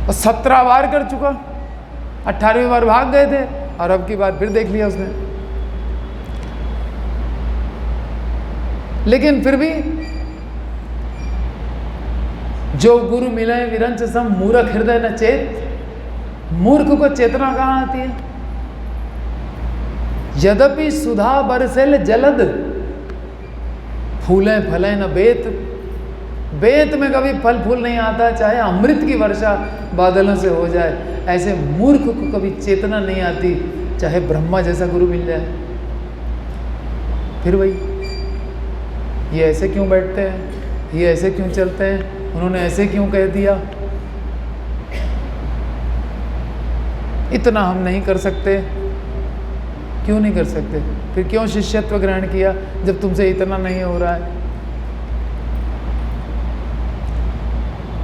और 17 बार कर चुका, 18वीं बार भाग गए थे और अब की बार फिर देख लिया उसने। लेकिन फिर भी जो गुरु मिले विरंच सम मूर्ख हृदय न चेत, मूर्ख को चेतना कहाँ आती है? यद्यपि सुधा बरसेल जलद, फूले फले न बेत। बेत में कभी फल फूल नहीं आता, चाहे अमृत की वर्षा बादलों से हो जाए। ऐसे मूर्ख को कभी चेतना नहीं आती, चाहे ब्रह्मा जैसा गुरु मिल जाए। फिर वही, ये ऐसे क्यों बैठते हैं, ये ऐसे क्यों चलते हैं, उन्होंने ऐसे क्यों कह दिया, इतना हम नहीं कर सकते। क्यों नहीं कर सकते? फिर क्यों शिष्यत्व ग्रहण किया जब तुमसे इतना नहीं हो रहा है?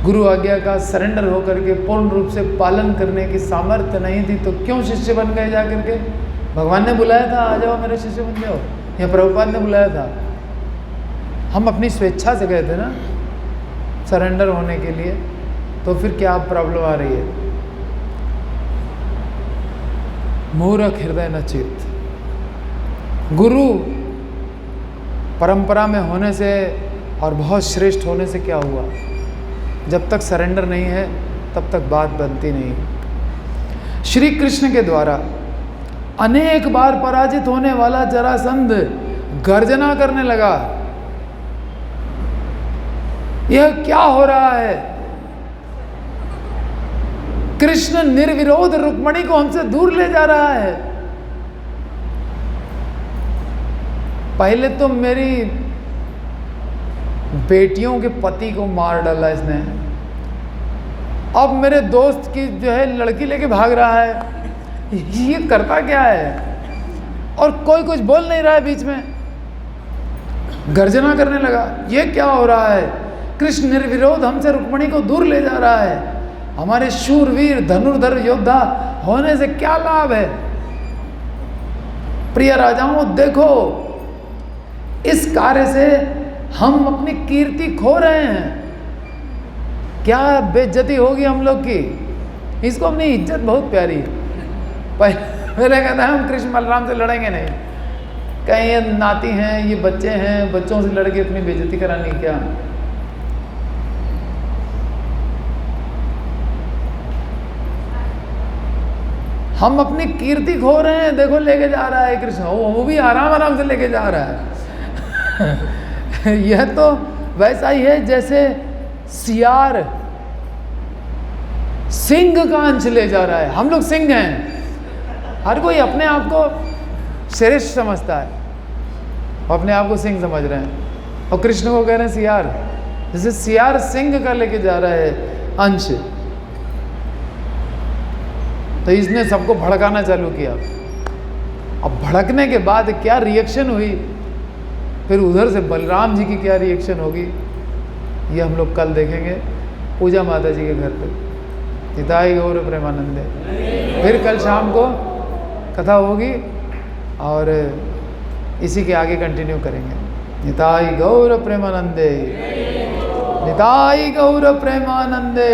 गुरु आज्ञा का सरेंडर होकर के पूर्ण रूप से पालन करने की सामर्थ्य नहीं थी तो क्यों शिष्य बन गए जाकर के? भगवान ने बुलाया था आ जाओ मेरे शिष्य बन जाओ, या प्रभुपाद ने बुलाया था? हम अपनी स्वेच्छा से गए थे ना सरेंडर होने के लिए, तो फिर क्या प्रॉब्लम आ रही है? मूर्ख हृदय न चित। गुरु परंपरा में होने से और बहुत श्रेष्ठ होने से क्या हुआ? जब तक सरेंडर नहीं है तब तक बात बनती नहीं। श्री कृष्ण के द्वारा अनेक बार पराजित होने वाला जरासंध गर्जना करने लगा, यह क्या हो रहा है? कृष्ण निर्विरोध रुक्मणी को हमसे दूर ले जा रहा है। पहले तो मेरी बेटियों के पति को मार डाला इसने, अब मेरे दोस्त की जो है लड़की लेके भाग रहा है। ये करता क्या है? और कोई कुछ बोल नहीं रहा है बीच में, गर्जना करने लगा, ये क्या हो रहा है? कृष्ण निर्विरोध हमसे रुक्मणी को दूर ले जा रहा है। हमारे शूरवीर धनुर्धर योद्धा होने से क्या लाभ है? प्रिय राजाओं देखो, इस कार्य से हम अपनी कीर्ति खो रहे हैं। क्या बेइज्जती होगी हम लोग की? इसको अपनी इज्जत बहुत प्यारी है। पहले कहता है हम कृष्ण बलराम से लड़ेंगे नहीं, कहीं ये नाती हैं, ये बच्चे हैं, बच्चों से लड़के अपनी बेइज्जती करानी क्या। हम अपनी कीर्ति खो रहे हैं, देखो लेके जा रहा है कृष्ण, वो भी आराम आराम से लेके जा रहा है। यह तो वैसा ही है जैसे सियार सिंह का अंश ले जा रहा है। हम लोग सिंह हैं, हर कोई अपने आप को श्रेष्ठ समझता है, अपने आप को सिंह समझ रहे हैं, और कृष्ण को कह रहे हैं सियार। जैसे सियार सिंह का लेके जा रहा है अंश, तो इसने सबको भड़काना चालू किया। अब भड़कने के बाद क्या रिएक्शन हुई, फिर उधर से बलराम जी की क्या रिएक्शन होगी, ये हम लोग कल देखेंगे पूजा माता जी के घर पे। निताई गौर प्रेमानंदे। फिर कल शाम को कथा होगी और इसी के आगे कंटिन्यू करेंगे। निताई गौर प्रेमानंदे, निताई गौर प्रेमानंदे,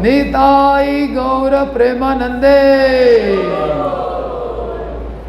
निताई गौर प्रेमानंदे।